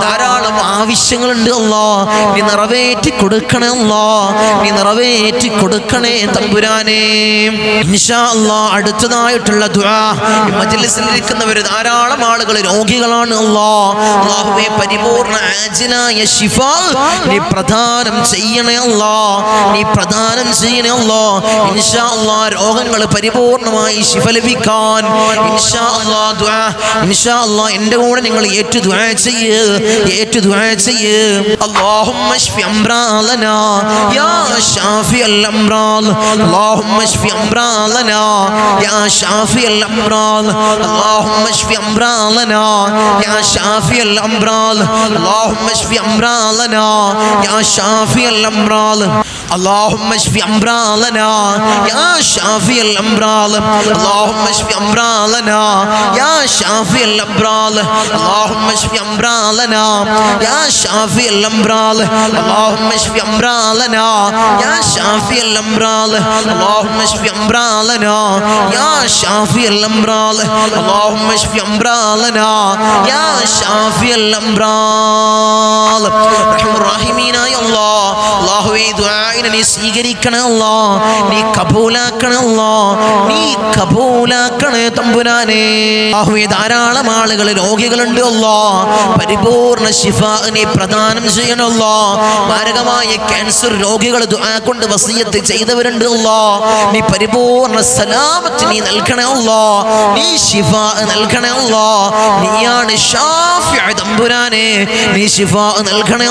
S1: ധാരാളം ആവശ്യങ്ങളുണ്ട് നീ നിറവേറ്റി കൊടുക്കണേ നീ നിറവേറ്റി കൊടുക്കണേ തമ്പുരാനേ ഇൻഷാ അല്ലാഹ് അടുത്തതായിട്ടുള്ള ദുആ മജ്‌ലിസിൽ ഇരിക്കുന്നവർ ധാരാളം ആളുകൾ രോഗികളാണ് അല്ലാഹുവേ പരിപൂർണ്ണ ആജിലായ ശിഫ നീ പ്രദാനം ചെയ്യണേ നീ പ്രദാനം ചെയ്യണേ ഇൻഷാ അല്ലാഹ് രോഗങ്ങൾ പരിപൂർണ്ണമായി ശിഫ ലഭിക്കാൻ ഇൻഷാ അല്ലാഹ് ദുആ ഇൻഷാ അല്ലാഹ് എൻ്റെ കൂടെ നിങ്ങൾ ഏറ്റു ദുആ ചെയ്യ് اللهم اشف امراضنا يا شافي الامراض اللهم اشف امراضنا يا شافي الامراض اللهم اشف امراضنا يا شافي الامراض اللهم اشف امراضنا يا شافي الامراض اللهم اشف امراضنا يا شافي الامراض اللهم اشف امراضنا يا شافي الامراض اللهم اشف امراضنا يا شافي الامراض اللهم اشف امراضنا يا شافي الامراض اللهم اشف امراضنا يا شافي الامراض اللهم اشف امراضنا يا شافي الامراض റഹ്മാൻ റഹീമീനായ അല്ലാഹുവേ ദുആഇനെ നീ സ്വീകരിക്കണേ നീ കബൂലാക്കണേ നീ കബൂലാക്കണേ തമ്പുരാനേ അല്ലാഹുവേ ധാരാളം ആളുകൾ രോഗികളുണ്ട് പരിപൂർണ്ണ ശിഫ നീ പ്രദാനം ചെയ്യണേ മാരകമായ ക്യാൻസർ രോഗികൾ ദുആ കൊണ്ട് വസിയത്ത് ചെയ്തവരുണ്ട് നീ പരിപൂർണ്ണ സലാമത്ത് നീ നൽകണേ നീ ശിഫ നൽകണേ നീയാണ് ഷാഫി തമ്പുരാനേ നീ ശിഫ നൽകണേ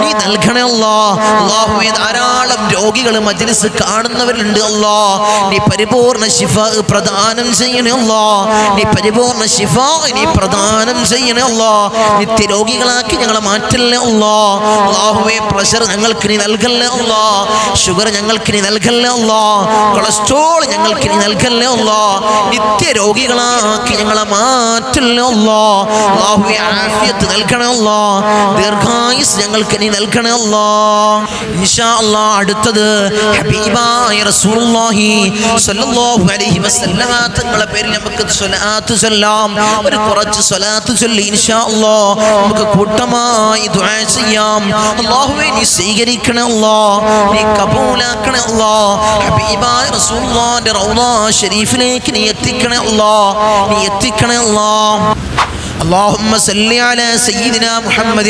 S1: നീ നൽകണേ അല്ലാഹുവേ ധാരാളം രോഗികൾ മജ്‌ലിസ് കാണുന്നവരുണ്ട് നീ പരിപൂർണ്ണ ശിഫ പ്രദാനം ചെയ്യണേ നീ പരിപൂർണ്ണ ശിഫ നീ പ്രദാനം ചെയ്യണേ നിത്യരോഗികളാക്കി ഞങ്ങളെ മാറ്റല്ലേ അല്ലാഹുവേ പ്രഷർ ഞങ്ങൾക്ക് നീ നൽകല്ലേ ഷുഗർ ഞങ്ങൾക്ക് നീ നൽകല്ലേ കൊളസ്ട്രോൾ ഞങ്ങൾക്ക് നീ നൽകല്ലേ നിത്യരോഗികളാക്കി ഞങ്ങളെ മാറ്റല്ലേ അല്ലാഹുവേ ആഫിയത്ത് നൽകണേ ദീർഘായുസ് ഞങ്ങൾക്ക് നീ നൽകണേ ഇൻഷാ അല്ലാഹ് അടുത്തത് ഹബീബായ റസൂലുള്ളാഹി സ്വല്ലല്ലാഹു അലൈഹി വസല്ലമ തങ്ങളുടെ പേരിൽ നമുക്ക് സ്വലാത്ത് ചൊല്ലാം ഒരു കുറച്ച് സ്വലാത്ത് ചൊല്ലി ഇൻഷാ അല്ലാഹ് നമുക്ക് കൂട്ടമായി ദുആ ചെയ്യാം അല്ലാഹുവേ നീ സ്വീകരിക്കണേ നീ കബൂലാക്കണേ ഹബീബായ റസൂലുള്ളാഹിന്റെ റൗള ശരീഫിലേക്ക് നീ എത്തിക്കണേ നീ എത്തിക്കണേ اللهم صل على سيدنا محمد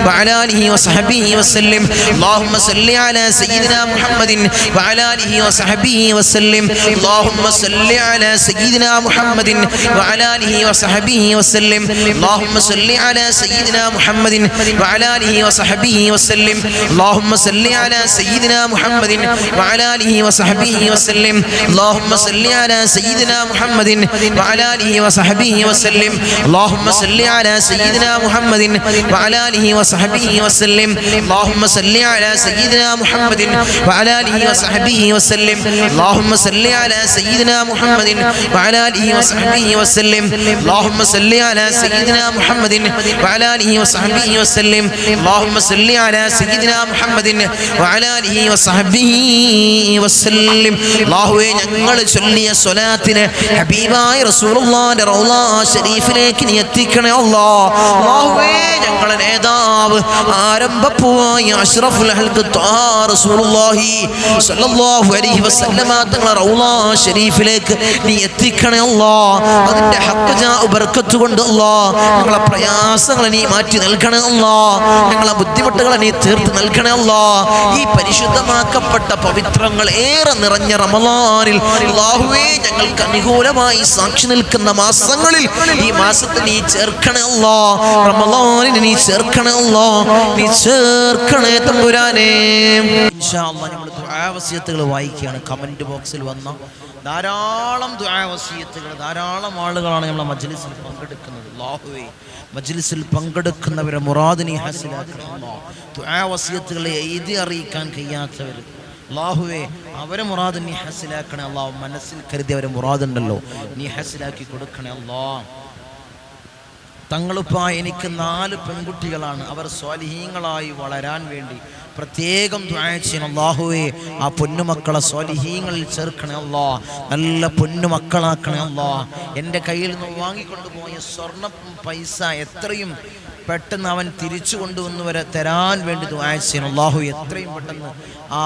S1: وعلى آله وصحبه وسلم اللهم صل على سيدنا محمد وعلى آله وصحبه وسلم اللهم صل على سيدنا محمد وعلى آله وصحبه وسلم اللهم صل على سيدنا محمد وعلى آله وصحبه وسلم اللهم صل على سيدنا محمد وعلى آله وصحبه وسلم اللهم صل على سيدنا محمد وعلى آله وصحبه وسلم اللهم صل على سيدنا محمد وعلى آله وصحبه وسلم اللهم صل على سيدنا محمد وعلى آله وصحبه وسلم اللهم صل على سيدنا محمد وعلى آله وصحبه وسلم اللهم صل على سيدنا محمد وعلى آله وصحبه وسلم اللهم صل على سيدنا محمد وعلى آله وصحبه وسلم അല്ലാഹുവേ ഞങ്ങൾ ചൊല്ലിയ സ്വലാത്തിനെ ഹബീബായ റസൂലുള്ളാഹിന്റെ റൗള ശരീഫിലേക്ക് നീ എത്തിക്കണേ അല്ലാഹ്. അല്ലാഹുവേ ഞങ്ങളുടെ നേതാവ് ആരംഭപ്പൂവായ അഷ്റഫുൽ ഹൽഖ് ത്വാഹ റസൂലുള്ളാഹി സ്വല്ലല്ലാഹു അലൈഹി വസല്ലമ തങ്ങളുടെ റൗള ശരീഫിലേക്ക് നീ എത്തിക്കണേ അല്ലാഹ്. അതിന്റെ ഹഖ് ജാ ബർക്കത്ത് കൊണ്ട് അല്ലാഹ് ഞങ്ങളുടെ പ്രയാസങ്ങളെ നീ മാറ്റി നൽകണേ അല്ലാഹ്. ഞങ്ങളുടെ ബുദ്ധിമുട്ടുകളെ നീ തീർത്ത് നൽകണേ അല്ലാഹ്. ഈ പരിശുദ്ധമാക്കപ്പെട്ട പവിത്രങ്ങൾ ഏറെ നിറഞ്ഞ റമളാനിൽ അല്ലാഹുവേ ഞങ്ങൾക്ക് അനുകൂലമായി സാക്ഷി നിൽക്കുന്ന മാസങ്ങളിൽ ഈ മാസത്തെ നീ ചേർക്കണേ അല്ലാഹ്. റമളാനിനെ നീ ചേർക്കണേ അല്ലാഹ്. നീ ചേർക്കണേ തമ്പുരാനേ. ഇൻഷാ അല്ലാഹ് നമ്മൾ ദുആ വസിയത്തുകൾ വായിക്കുകയാണ്. കമന്റ് ബോക്സിൽ വന്ന ധാരാളം ദുആ വസിയത്തുകൾ, ധാരാളം ആളുകളാണ് നമ്മളെ മജ്ലിസിൽ പങ്കെടുക്കുന്നത്. അല്ലാഹുവേ മജ്ലിസിൽ പങ്കെടുക്കുന്നവരെ മുറാദിനെ ഹാസിലാക്കണേ അല്ലാഹ്. ദുആ വസിയത്തുകൾ എഴുതി അറിയിക്കാൻ കഴിയാത്തവർ അല്ലാഹുവേ അവരെ മുറാദ് നീ ഹാസിലാക്കണേ അല്ലാഹ്. മനസ്സിൽ കരുതി അവരെ മുറാദുണ്ടല്ലോ നീ ഹാസിലാക്കി കൊടുക്കണേ അല്ലാഹ്. തങ്ങളുപ്പ എനിക്ക് 4 പെൺകുട്ടികളാണ്. അവർ സ്വാലിഹീങ്ങളായി വളരാൻ വേണ്ടി പ്രത്യേകം ദുആ ചെയ്യണം അല്ലാഹുവേ. ആ പൊന്നുമക്കളെ സ്വാലിഹീങ്ങളിൽ ചേർക്കണേ അല്ലാഹ്. നല്ല പൊന്നുമക്കളാക്കണേ അല്ലാഹ്. എൻ്റെ കയ്യിൽ നിന്ന് വാങ്ങിക്കൊണ്ടുപോയ സ്വർണ്ണ പൈസ എത്രയും പെട്ടെന്ന് അവൻ തിരിച്ചു കൊണ്ടുവന്നവരെ തരാൻ വേണ്ടി ദുആ ചെയ്യണം അല്ലാഹു. എത്രയും പെട്ടെന്ന് ആ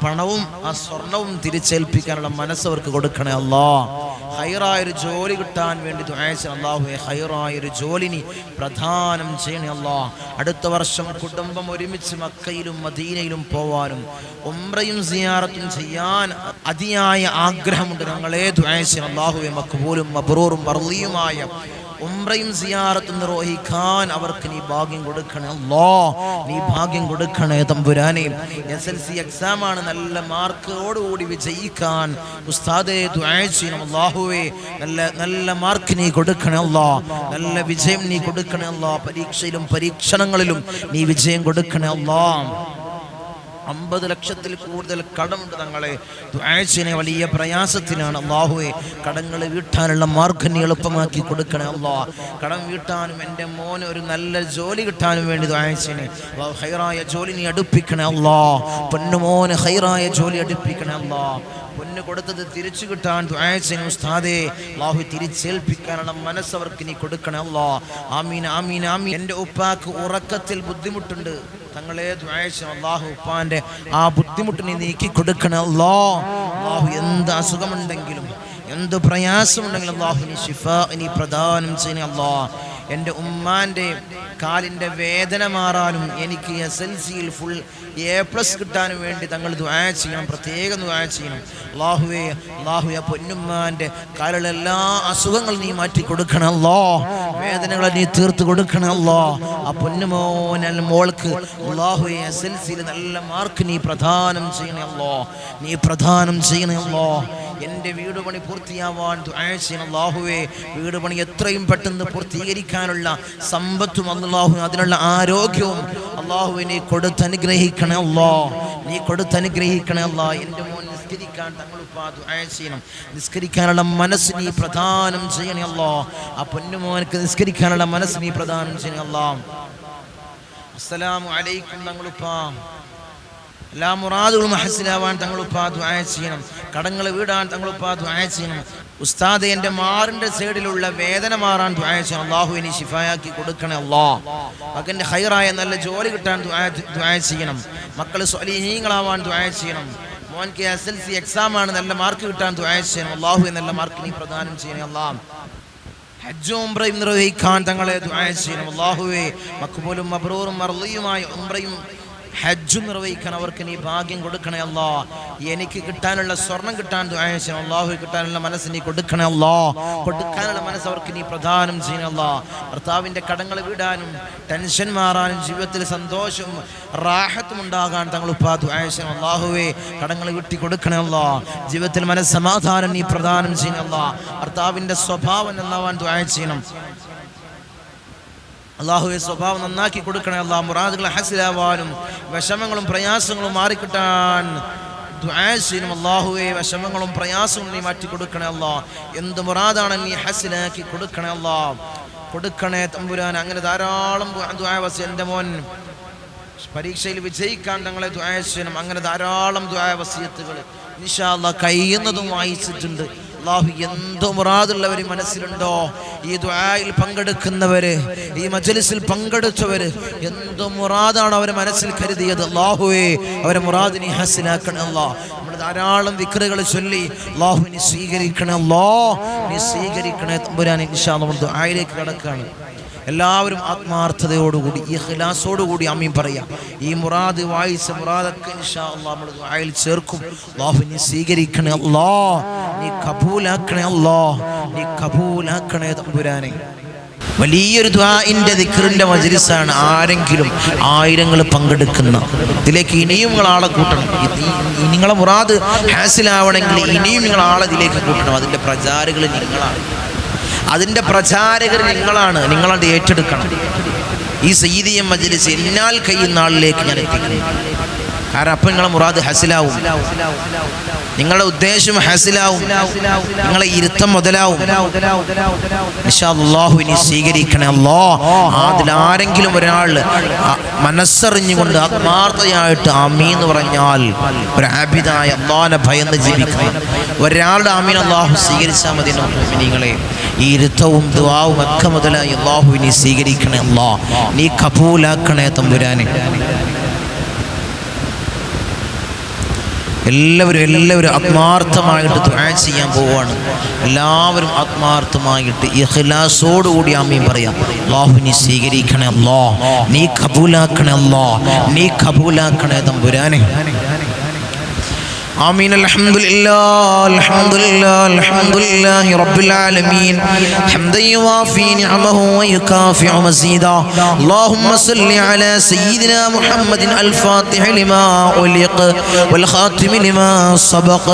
S1: പണവും ആ സ്വർണവും തിരിച്ചേൽപ്പിക്കാനുള്ള മനസ്സവർക്ക് കൊടുക്കണേ അല്ലാഹ്. ഹൈറായൊരു ജോലി കിട്ടാൻ വേണ്ടി ദുആ ചെയ്യണം അല്ലാഹുവേ. ഹൈറായൊരു ജോലിനി പ്രദാനം ചെയ്യണേ അല്ലാഹ്. അടുത്ത വർഷം കുടുംബം ഒരുമിച്ച് മക്കയിലും മദീനയിലും പോവാനും ഉംറയും സിയാറത്തും ചെയ്യാൻ അതിയായ ആഗ്രഹമുണ്ട്. ഞങ്ങളെ ദുആ ചെയ്യണം അല്ലാഹുവേ. മഖ്ബൂലും മബ്റൂറും മർളിയുമായ ഉംറയും സിയാറത്തും നിർവഹിക്കാൻ അവർക്ക് നീ ഭാഗ്യം കൊടുക്കണേ അല്ലാഹ്. നീ ഭാഗ്യം കൊടുക്കണേ തമ്പുരാനേ. SLC എക്സാം ആണ്. നല്ല മാർക്കോടുകൂടി വിജയിക്കാൻ ഉസ്താദേ ദുആ ചെയ്യണം അല്ലാഹുവേ. നല്ല മാർക്ക് നീ കൊടുക്കണേ അല്ലാഹ്. നല്ല വിജയം നീ കൊടുക്കണേ അല്ലാഹ്. പരീക്ഷയിലും പരീക്ഷണങ്ങളിലും നീ വിജയം കൊടുക്കണേ അല്ലാഹ്. 50 ലക്ഷത്തിൽ കൂടുതൽ കടമുണ്ട് തങ്ങളെ. ദുആ ചെയ്യണേ. വലിയ പ്രയാസത്തിനാണ് അല്ലാഹുവേ. കടങ്ങൾ വീട്ടാനുള്ള മാർഗ്ഗം നീ എളുപ്പമാക്കി കൊടുക്കണേ അല്ലാഹ്. കടം വീട്ടാനും എൻ്റെ മോന് ഒരു നല്ല ജോലി കിട്ടാനും വേണ്ടി ദുആ ചെയ്യണേ അല്ലാഹ്. ഹൈറായ ജോലി നീ അടുപ്പിക്കണേ അല്ലാഹ്. പൊന്നുമോന് ഹൈറായ ജോലി അടുപ്പിക്കണേ അല്ലാഹ്. പൊന്നു കൊടുത്തത് തിരിച്ചു കിട്ടാൻ ദുആ ചെയ്യണം ഉസ്താദേ. അല്ലാഹു തിരിച്ചേൽപ്പിക്കാനുള്ള മനസ്സവർക്ക് നീ കൊടുക്കണേ അല്ലാഹ്. ആമീൻ ആമീൻ ആമീൻ. എൻ്റെ ഉപ്പാക്ക് ഉറക്കത്തിൽ ബുദ്ധിമുട്ടുണ്ട്. തങ്ങളെ ദുആ ചെയ്യണം അല്ലാഹു. ഉപ്പാന്റെ ആ ബുദ്ധിമുട്ട് നീ നീക്കി കൊടുക്കണേ അല്ലാഹ്. അല്ലാഹു എന്ത് അസുഖമുണ്ടെങ്കിലും എന്ത് പ്രയാസമുണ്ടെങ്കിലും അല്ലാഹു നീ ശിഫാ നീ പ്രദാനം ചെയ്യണേ അല്ലാഹ്. എൻ്റെ ഉമ്മാൻ്റെ കാലിൻ്റെ വേദന മാറാനും എനിക്ക് SLCയിൽ ഫുൾ A+ കിട്ടാനും വേണ്ടി തങ്ങൾ ദുആ ചെയ്യണം. പ്രത്യേകം ദുആ ചെയ്യണം അല്ലാഹുവേ. അല്ലാഹുവേ പൊന്നുമ്മാൻ്റെ കാലിലെ എല്ലാ അസുഖങ്ങളും നീ മാറ്റി കൊടുക്കണം അല്ലാഹ്. വേദനകളെ നീ തീർത്ത് കൊടുക്കണം അല്ലാഹ്. ആ പൊന്നുമോൻ മോൾക്ക് അല്ലാഹുവേ SLCയിൽ നല്ല മാർക്ക് നീ പ്രദാനം ചെയ്യണേ അല്ലാഹ്. നീ പ്രദാനം ചെയ്യണേ അല്ലാഹ്. എൻ്റെ വീട് പണി പൂർത്തിയാവാൻ ദുആ ചെയ്യണം അല്ലാഹുവേ. വീട് പണി എത്രയും പെട്ടെന്ന് പൂർത്തീകരിക്കാനുള്ള സമ്പത്തും അല്ലാഹു അതിനുള്ള ആരോഗ്യവും അല്ലാഹുവേ നീ കൊടുത്തനുഗ്രഹിക്കണേ അല്ലാഹ്. നീ കൊടുത്തനുഗ്രഹിക്കണേ അല്ലാഹ്. എൻ്റെ മോൻ നിസ്കരിക്കാൻ തങ്ങളുപ്പാ ദുആ ചെയ്യണം. നിസ്കരിക്കാനുള്ള മനസ്സ് നീ പ്രദാനം ചെയ്യണേ അല്ലാഹ്. ആ പൊന്നുമോനക്ക് നിസ്കരിക്കാനുള്ള മനസ്സ് നീ പ്രദാനം ചെയ്യണേ അല്ലാഹ്. അസ്സലാമു അലൈക്കും തങ്ങളുപ്പാ. എല്ലാ മുറാദുകളും ഹസിലാവാൻ തങ്ങളുപ്പാ ദുആ ചെയ്യണം. കടങ്ങൾ വീടാൻ തങ്ങളുപ്പാ ദുആ ചെയ്യണം. ഉസ്താദ് എൻ്റെ മാറിൻ്റെ സൈഡിലുള്ള വേദന മാറാൻ ദുആ ചെയ്യണം. അല്ലാഹു നീ ശിഫായാക്കി കൊടുക്കണേ അല്ലാഹ്. മകൻ്റെ ഹൈറായ നല്ല ജോലി കിട്ടാൻ ദുആ ചെയ്യണം. മക്കൾ സ്വാലിഹീങ്ങളാവാൻ ദുആ ചെയ്യണം. മോൻക്ക് SLC എക്സാം ആണ്. നല്ല മാർക്ക് കിട്ടാൻ ദുആ ചെയ്യണം. അല്ലാഹു നല്ല മാർക്ക് നീ പ്രദാനം ചെയ്യണേ അല്ലാഹ്. ഹജ്ജും ഉംറയും നിർവഹിക്കാൻ തങ്ങളെ ദുആ ചെയ്യണം അല്ലാഹുവേ. മഖ്ബൂലും മബ്റൂറും മർളിയുമായ ഉംറയും ഹജ്ജ് നിർവഹിക്കാൻ അവർക്ക് നീ ഭാഗ്യം കൊടുക്കണേ അല്ലാഹ്. എനിക്ക് കിട്ടാനുള്ള സ്വർണം കിട്ടാൻ ദുആ ചെയ്യണം അല്ലാഹു. കിട്ടാനുള്ള മനസ്സ് നീ കൊടുക്കണേ അല്ലാഹ്. കൊടുക്കാനുള്ള മനസ്സ് അവർക്ക് നീ പ്രദാനം ചെയ്യണം അല്ലാഹ്. ഭർത്താവിൻ്റെ കടങ്ങൾ വീടാനും ടെൻഷൻ മാറാനും ജീവിതത്തിൽ സന്തോഷവും റാഹത്തും ഉണ്ടാകാൻ തങ്ങളുപ്പാ ദുആ ചെയ്യണം അല്ലാഹുവേ. കടങ്ങൾ വീട്ടി കൊടുക്കണേ അല്ലാഹ്. ജീവിതത്തിൽ മനസ്സമാധാനം നീ പ്രദാനം ചെയ്യണം അല്ലാഹ്. ഭർത്താവിൻ്റെ സ്വഭാവം നന്നാവാൻ ദുആ ചെയ്യണം അല്ലാഹുവേ. സ്വഭാവം നന്നാക്കി കൊടുക്കണേ അല്ലാഹ്. മുറാദുകൾ ഹസിലാവാനും വിഷമങ്ങളും പ്രയാസങ്ങളും മാറിക്കിട്ടാൻ ദുആ ചെയ്യണം അല്ലാഹുവേ. വിഷമങ്ങളും പ്രയാസങ്ങളും നീ മാറ്റി കൊടുക്കണേ അല്ലാഹ്. എന്ത് മുറാദാണ് നീ ഹസിലാക്കി കൊടുക്കണേ അല്ലാഹ്. കൊടുക്കണേ തമ്പുരാൻ. അങ്ങനെ ധാരാളം ദുആ വസി. എൻ്റെ മോൻ പരീക്ഷയിൽ വിജയിക്കാൻ തങ്ങളെ ദുആ ചെയ്യണം. അങ്ങനെ ധാരാളം ദുആ വസിയത്തുകൾ ഇൻഷാ അല്ലാഹ് കഴിയുന്നതും വായിച്ചിട്ടുണ്ട്. അല്ലാഹു എന്ത് മുറാദുള്ളവർ മനസ്സിലുണ്ടോ, ഈ ദുആയിൽ പങ്കെടുക്കുന്നവര്, ഈ മജ്ലിസിൽ പങ്കെടുത്തവര് എന്ത് മുറാദാണ് അവർ മനസ്സിൽ കരുതിയത്, അല്ലാഹുവേ അവരെ മുറാദിനെ ഹസനാക്കണേ അല്ലാഹ്. നമ്മൾ ധാരാളം ദിക്റുകൾ ചൊല്ലി അല്ലാഹു നീ സ്വീകരിക്കണേ, അല്ലാഹ് നീ സ്വീകരിക്കണേ തമ്പുരാനെ. ഇൻഷാ അല്ലാഹ് നമ്മൾ ദുആയിലേക്ക് കടക്കുകയാണ്. എല്ലാവരും ആത്മാർത്ഥതയോടുകൂടി ഇഖ്ലാസോടുകൂടി ആമീൻ പറയാം. ഈ മുറാദ് വായിച്ച മുറാദൊക്കെ ഇൻഷാ അല്ലാഹ് നമ്മൾ ദുആയിൽ ചേർക്കും. അല്ലാഹു നീ സ്വീകരിക്കണേ അല്ലാഹ്, നീ കബൂലാക്കണേ അല്ലാഹ്, നീ കബൂലാക്കണേ തമ്പുരാനെ. വലിയൊരു ദുആഇന്റെ ദിക്റിന്റെ മജ്ലിസാണ്. ആരെങ്കിലും ആയിരങ്ങൾ പങ്കെടുക്കുന്ന ഇതിലേക്ക് ഇനിയും നിങ്ങൾ ആളെ കൂട്ടണം. നിങ്ങളെ മുറാദ് ഹാസിലാവണമെങ്കിൽ ഇനിയും നിങ്ങൾ ആളെ ഇതിലേക്ക് കൂട്ടണം. അതിന്റെ പ്രചാരകൾ നിങ്ങളാണ്, അതിന്റെ പ്രചാരകർ നിങ്ങളാണ്. നിങ്ങളത് ഏറ്റെടുക്കണം. ഈ സയ്യിദിയ മജ്ലിസ് എന്നാൽ കഴിയുന്ന ആളിലേക്ക് ഞാൻ എത്തിക്കുന്നു. കാരണം അപ്പം നിങ്ങളെ മുറാദ് ഹസിലാവും, നിങ്ങളുടെ ഉദ്ദേശം ഹസിലാവും, നിങ്ങളെ ഇരുത്തം മുതലാവും. ഇൻഷാ അല്ലാഹു ഇനി സ്വീകരിക്കണേ അല്ലാഹ്. അതിലാരെങ്കിലും ഒരാൾ മനസ്സറിഞ്ഞുകൊണ്ട് ആത്മാർത്ഥതയായിട്ട് ആമീൻ എന്ന് പറഞ്ഞാൽ ഒരു ആബിദായ അല്ലാഹുവിനെ ഭയന്ന് ജീവിക്കണം. ഒരാളുടെ ആമീൻ അല്ലാഹു സ്വീകരിച്ചാൽ മതി. നിങ്ങളെ ഈ ഇരുത്തവും ദുആവും ഒക്കെ മുതലായി അല്ലാഹു ഇനി സ്വീകരിക്കണേ അല്ലാഹ്, നീ കബൂലാക്കണേ തമ്പുരാനെ. എല്ലാവരും ആത്മാർത്ഥമായിട്ട് ദുആ ചെയ്യാൻ പോവാണ്. എല്ലാവരും ആത്മാർത്ഥമായിട്ട് ഇഖ്ലാസോടുകൂടി ആമീൻ പറയാം. അല്ലാഹു നീ സ്വീകരിക്കണേ അല്ലാഹ്, നീ കബൂലാക്കണേ അല്ലാഹ്, നീ കബൂലാക്കണേ തമ്പുരാനെ. آمين. الحمد لله رب العالمين حمدا يوافي نعمه ويكافئ مزيدا. اللهم صل على سيدنا محمد الفاتح لما أغلق والخاتم لما سبق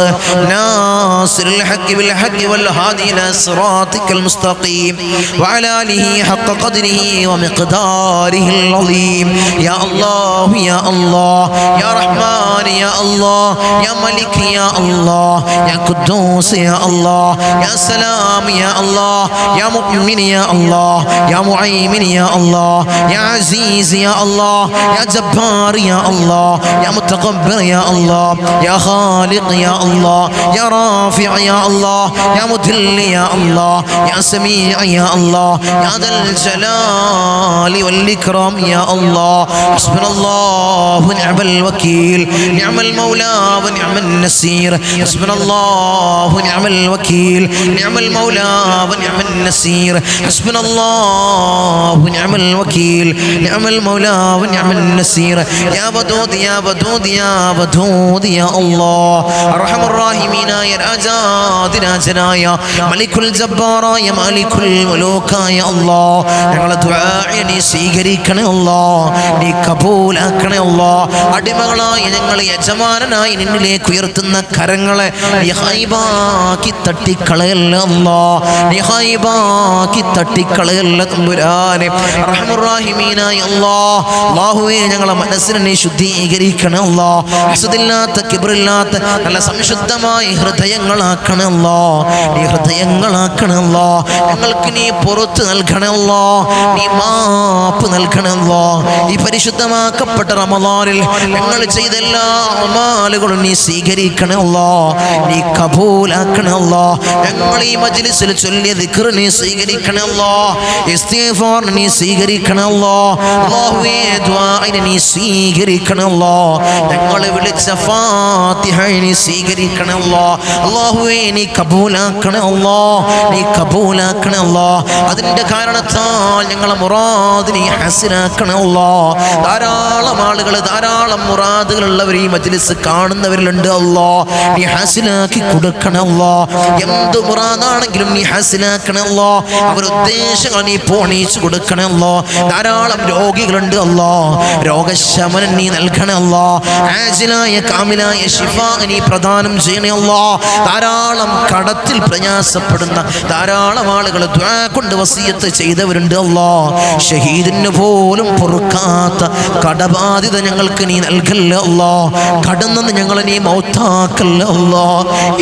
S1: ناصر الحق بالحق والهادي إلى صراطك المستقيم وعلى آله حق قدره ومقداره العظيم. يا الله يا الله يا رحمن يا الله يا ملك يا الله يا قدوس يا الله يا سلام يا الله يا مؤمن يا الله يا معيمن يا الله يا عزيز يا الله يا جبار يا الله يا متكبر يا الله يا خالق يا الله يا رافع يا الله يا مذل يا الله يا سميع يا الله يا ذا الجلال والإكرام يا الله. حسبنا الله ونعم الوكيل نعم المولى ونعم النصير. حسبنا الله ونعم الوكيل نعم المولى ونعم النصير. حسبنا الله ونعم الوكيل نعم المولى ونعم النصير. يا ودود يا ودود يا ودود يا الله أرحم الراحمين يا راجاد രാജനായ മലിക്കുൽ ജബ്ബാറ യ മാലിക്കുൽ മുലൂക യ അല്ലാഹ് ഞങ്ങളുടെ ദുആ നീ സ്വീകരിക്കണേ അല്ലാഹ്, നീ കബൂലാക്കണേ അല്ലാഹ്. അടിമകളായ ഞങ്ങൾ യജമാനനായി നിന്നിലേക്ക് ഉയർത്തുന്ന കരങ്ങളെ നീ ഹൈബാക്കി തട്ടിക്കളയല്ല അല്ലാഹ്, നീ ഹൈബാക്കി തട്ടിക്കളയല്ല തമ്പുരാനെ. റഹ്മുർ-റഹീമീനായ അല്ലാഹ് അല്ലാഹുവേ ഞങ്ങളുടെ മനസ്സിനെ നീ ശുദ്ധീകരിക്കണേ അല്ലാഹ്. ഹസദില്ലാത്ത കിബ്റില്ലാത്ത നല്ല സംശുദ്ധമായ ഹൃദയങ്ങളാക്കണേ അല്ലാഹ്, നീ ഹൃദയങ്ങളാക്കണേ അല്ലാഹ്. ഞങ്ങൾക്ക് നീ പുറത്ത് നൽകണേ അല്ലാഹ്, നീ മാപ്പ് നൽകണേ അല്ലാഹ്. ഈ പരിശുദ്ധമാക്കപ്പെട്ട റമളാനിൽ ഞങ്ങൾ ചെയ്ത എല്ലാ അമാലുകളും നീ സ്വീകരിക്കണേ അല്ലാഹ്, നീ കബൂലാക്കണേ അല്ലാഹ്. ഞങ്ങൾ ഈ മജ്ലിസിൽ ചൊല്ലിയ ദിക്ർ നീ സ്വീകരിക്കണേ അല്ലാഹ്, ഇസ്തിഗ്ഫാർ നീ സ്വീകരിക്കണേ അല്ലാഹ്. അല്ലാഹുവേ ദുആഇനെ നീ സ്വീകരിക്കണേ അല്ലാഹ്. ഞങ്ങൾ വിളിച്ച ഫാത്തിഹ നീ സ്വീകരിക്കണേ അല്ലാഹ്. അല്ലാഹുവേ നീ കബൂലാക്കണേ അല്ലാഹ്, നീ കബൂലാക്കണേ അല്ലാഹ്. അതിന്റെ കാരണത്താൽ ഞങ്ങളെ മുറാദ് നീ ഹസനാക്കണേ അല്ലാഹ്. ധാരാളം ആളുകൾ ധാരാളം മുറാദുകളുള്ളവർ ഈ മജ്ലിസ് കാണുന്നവരിലുണ്ട് അല്ലാഹ്, നീ ഹസനാക്കി കൊടുക്കണേ അല്ലാഹ്. എന്ത് മുറാദാണെങ്കിലും നീ ഹസനാക്കണേ അല്ലാഹ്. അവരുടെ ഉദ്ദേശങ്ങൾ നീ പൂർണ്ണീച്ചു കൊടുക്കണേ അല്ലാഹ്. ധാരാളം രോഗികളുണ്ട് അല്ലാഹ്, രോഗശമനം നീ നൽകണേ അല്ലാഹ്. ആജിലായ കാമിലായ ശിഫാ നീ പ്രദാനം ചെയ്യണേ അല്ലാഹ്. ധാരാളം കടത്തിൽ പ്രയാസപ്പെടുന്ന ധാരാളം ആളുകൾ ദുആ കൊണ്ട് വസിയത്ത് ചെയ്തവരുണ്ട് അല്ലാഹ്. ഷഹീദിന് പോലും പൊറുക്കാത്ത കടബാധ്യത ഞങ്ങൾക്ക് നീ നൽകല്ലേ അല്ലാഹ്. കടന്നു ഞങ്ങളെ നീ മൗത്താക്കല്ല അല്ലാ.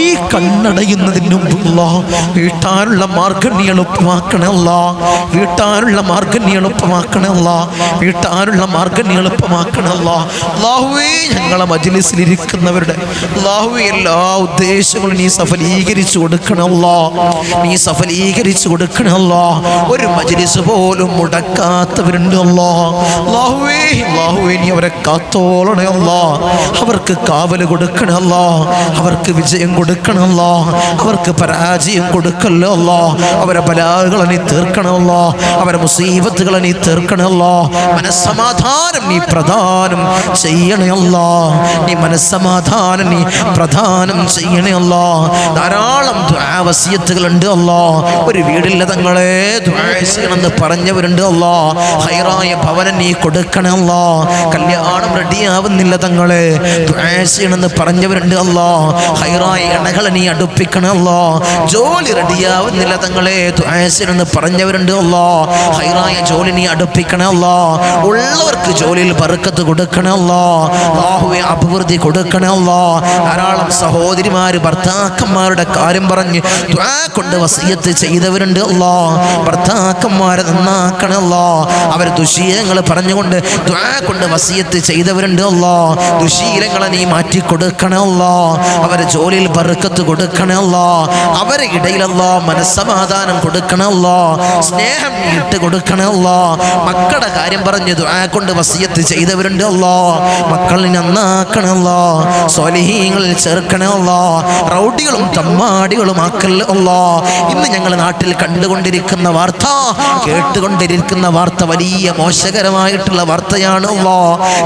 S1: ഈ കണ്ണടയുന്നതിന് മുമ്പ് വീട്ടാനുള്ള മാർഗം നീ എളുപ്പമാക്കണേ അല്ലാ. വീട്ടാനുള്ള മാർഗം നീ എളുപ്പമാക്കണേ അല്ലാ. വീട്ടാനുള്ള മാർഗം നീ എളുപ്പമാക്കണേ അല്ലാ. അല്ലാഹുവേ, ഞങ്ങളെ മജ്‌ലിസിലിരിക്കുന്നവരുടെ അല്ലാഹുവേ എല്ലാ ഉദ്ദേശങ്ങളും നീ സഫലീകരിച്ചു കൊടുക്കണേ അല്ലാ. നീ സഫലീകരിച്ചു കൊടുക്കണേ അല്ലാ. ഒരു മജ്‌ലിസ് പോലും മുടക്കാത്തവരുണ്ട് അല്ലാ. അല്ലാഹുവേ, അല്ലാഹുവേ, നീ അവരെ കാത്തോളണേ അല്ലാ. അവർക്ക് കാവല് കൊടുക്കണേ അല്ലാ. അവർക്ക് വിജയം കൊടുക്കണേ അല്ലാ. അവർക്ക് പരാജയം കൊടുക്കല്ലേ അല്ലാ. അവരെ ബലാകളെ നീ തീർക്കണേ അല്ലാ. അവരെ മുസീബത്തുകളെ നീ തീർക്കണേ അല്ലാ. മനസ്സമാധാനം നീ പ്രദാനം ചെയ്യണേ അല്ലാ. നീ മനസ്സമാധാനം നീ പ്രദാനം ചെയ്യണേ അല്ലാ. ധാരാളം ദുആ വസിയത്തുകളുണ്ട് അല്ലാ. ഒരു വീടില്ല തങ്ങളെ ദുആ ചെയ്യണമെന്ന് പറഞ്ഞവരുണ്ട് അല്ലാ. ഖൈറായ ഭവനം നീ കൊടുക്കണേ അല്ലാ. കല്യാണം റെഡിയാവുന്നില്ല തങ്ങളെ ദുആ ചെയ്യണമെന്ന് പറഞ്ഞവരുണ്ട് അല്ലാ. ഖൈറായ ഇണകളെ നീ അടുപ്പിക്കണേ അല്ലാ. ജോലി റെഡിയാവുന്നില്ല തങ്ങളെ ദുആ ചെയ്യണമെന്ന് പറഞ്ഞവരുണ്ട് അല്ലാ. ഖൈറായ ജോലി നീ അടുപ്പിക്കണേ അല്ലാ. ഉള്ളവർക്ക് ജോലിയിൽ ബർക്കത്ത് കൊടുക്കണേ അല്ലാ. അല്ലാഹുവേ, അഭിവൃദ്ധി കൊടുക്കണേ അല്ലാ. ധാരാളം സഹോദരിമാര് ഭർത്താക്കന്മാരുടെ കാര്യം പറഞ്ഞ് ദുആ കൊണ്ട് വസിയത്ത് ചെയ്തവരുണ്ട് അല്ലാ. ഭർത്താക്കന്മാരെ നന്നാക്കണേ അല്ലാ. അവർ ദുശീലങ്ങൾ പറഞ്ഞുകൊണ്ട് ദുആ കൊണ്ട് വസിയത്ത് ചെയ്തവരുണ്ട് അല്ലാ. ദുശീലങ്ങളെ നീ മാറ്റി കൊടുക്കണേ അല്ലാ. അവരെ ജോലിയിൽ ബർക്കത്ത് കൊടുക്കണേ അല്ലാ. അവരെ ഇടയിൽ അല്ലാ മനസ്സമാധാനം കൊടുക്കണേ അല്ലാ. സ്നേഹം ഇട്ട് കൊടുക്കണേ അല്ലാ. മക്കളുടെ കാര്യം പറഞ്ഞ് ദുആ കൊണ്ട് വസിയത്ത് ചെയ്തവരുണ്ട് അല്ലാ. മക്കളെ നന്നാക്കണേ അല്ലാ. സ്വാലിഹീങ്ങളിൽ ചേർക്കണേ അല്ലാ. റൗഡികളും തമ്മാടികളും ആക്കല്ലേ അല്ലാ. ഇന്ന് ഞങ്ങൾ നാട്ടിൽ കണ്ടുകൊണ്ടിരിക്കുന്ന വാർത്ത, കേട്ടുകൊണ്ടിരിക്കുന്ന വാർത്ത വലിയ മോശകരമായിട്ടുള്ള വാർത്തയാണ് അല്ലാ.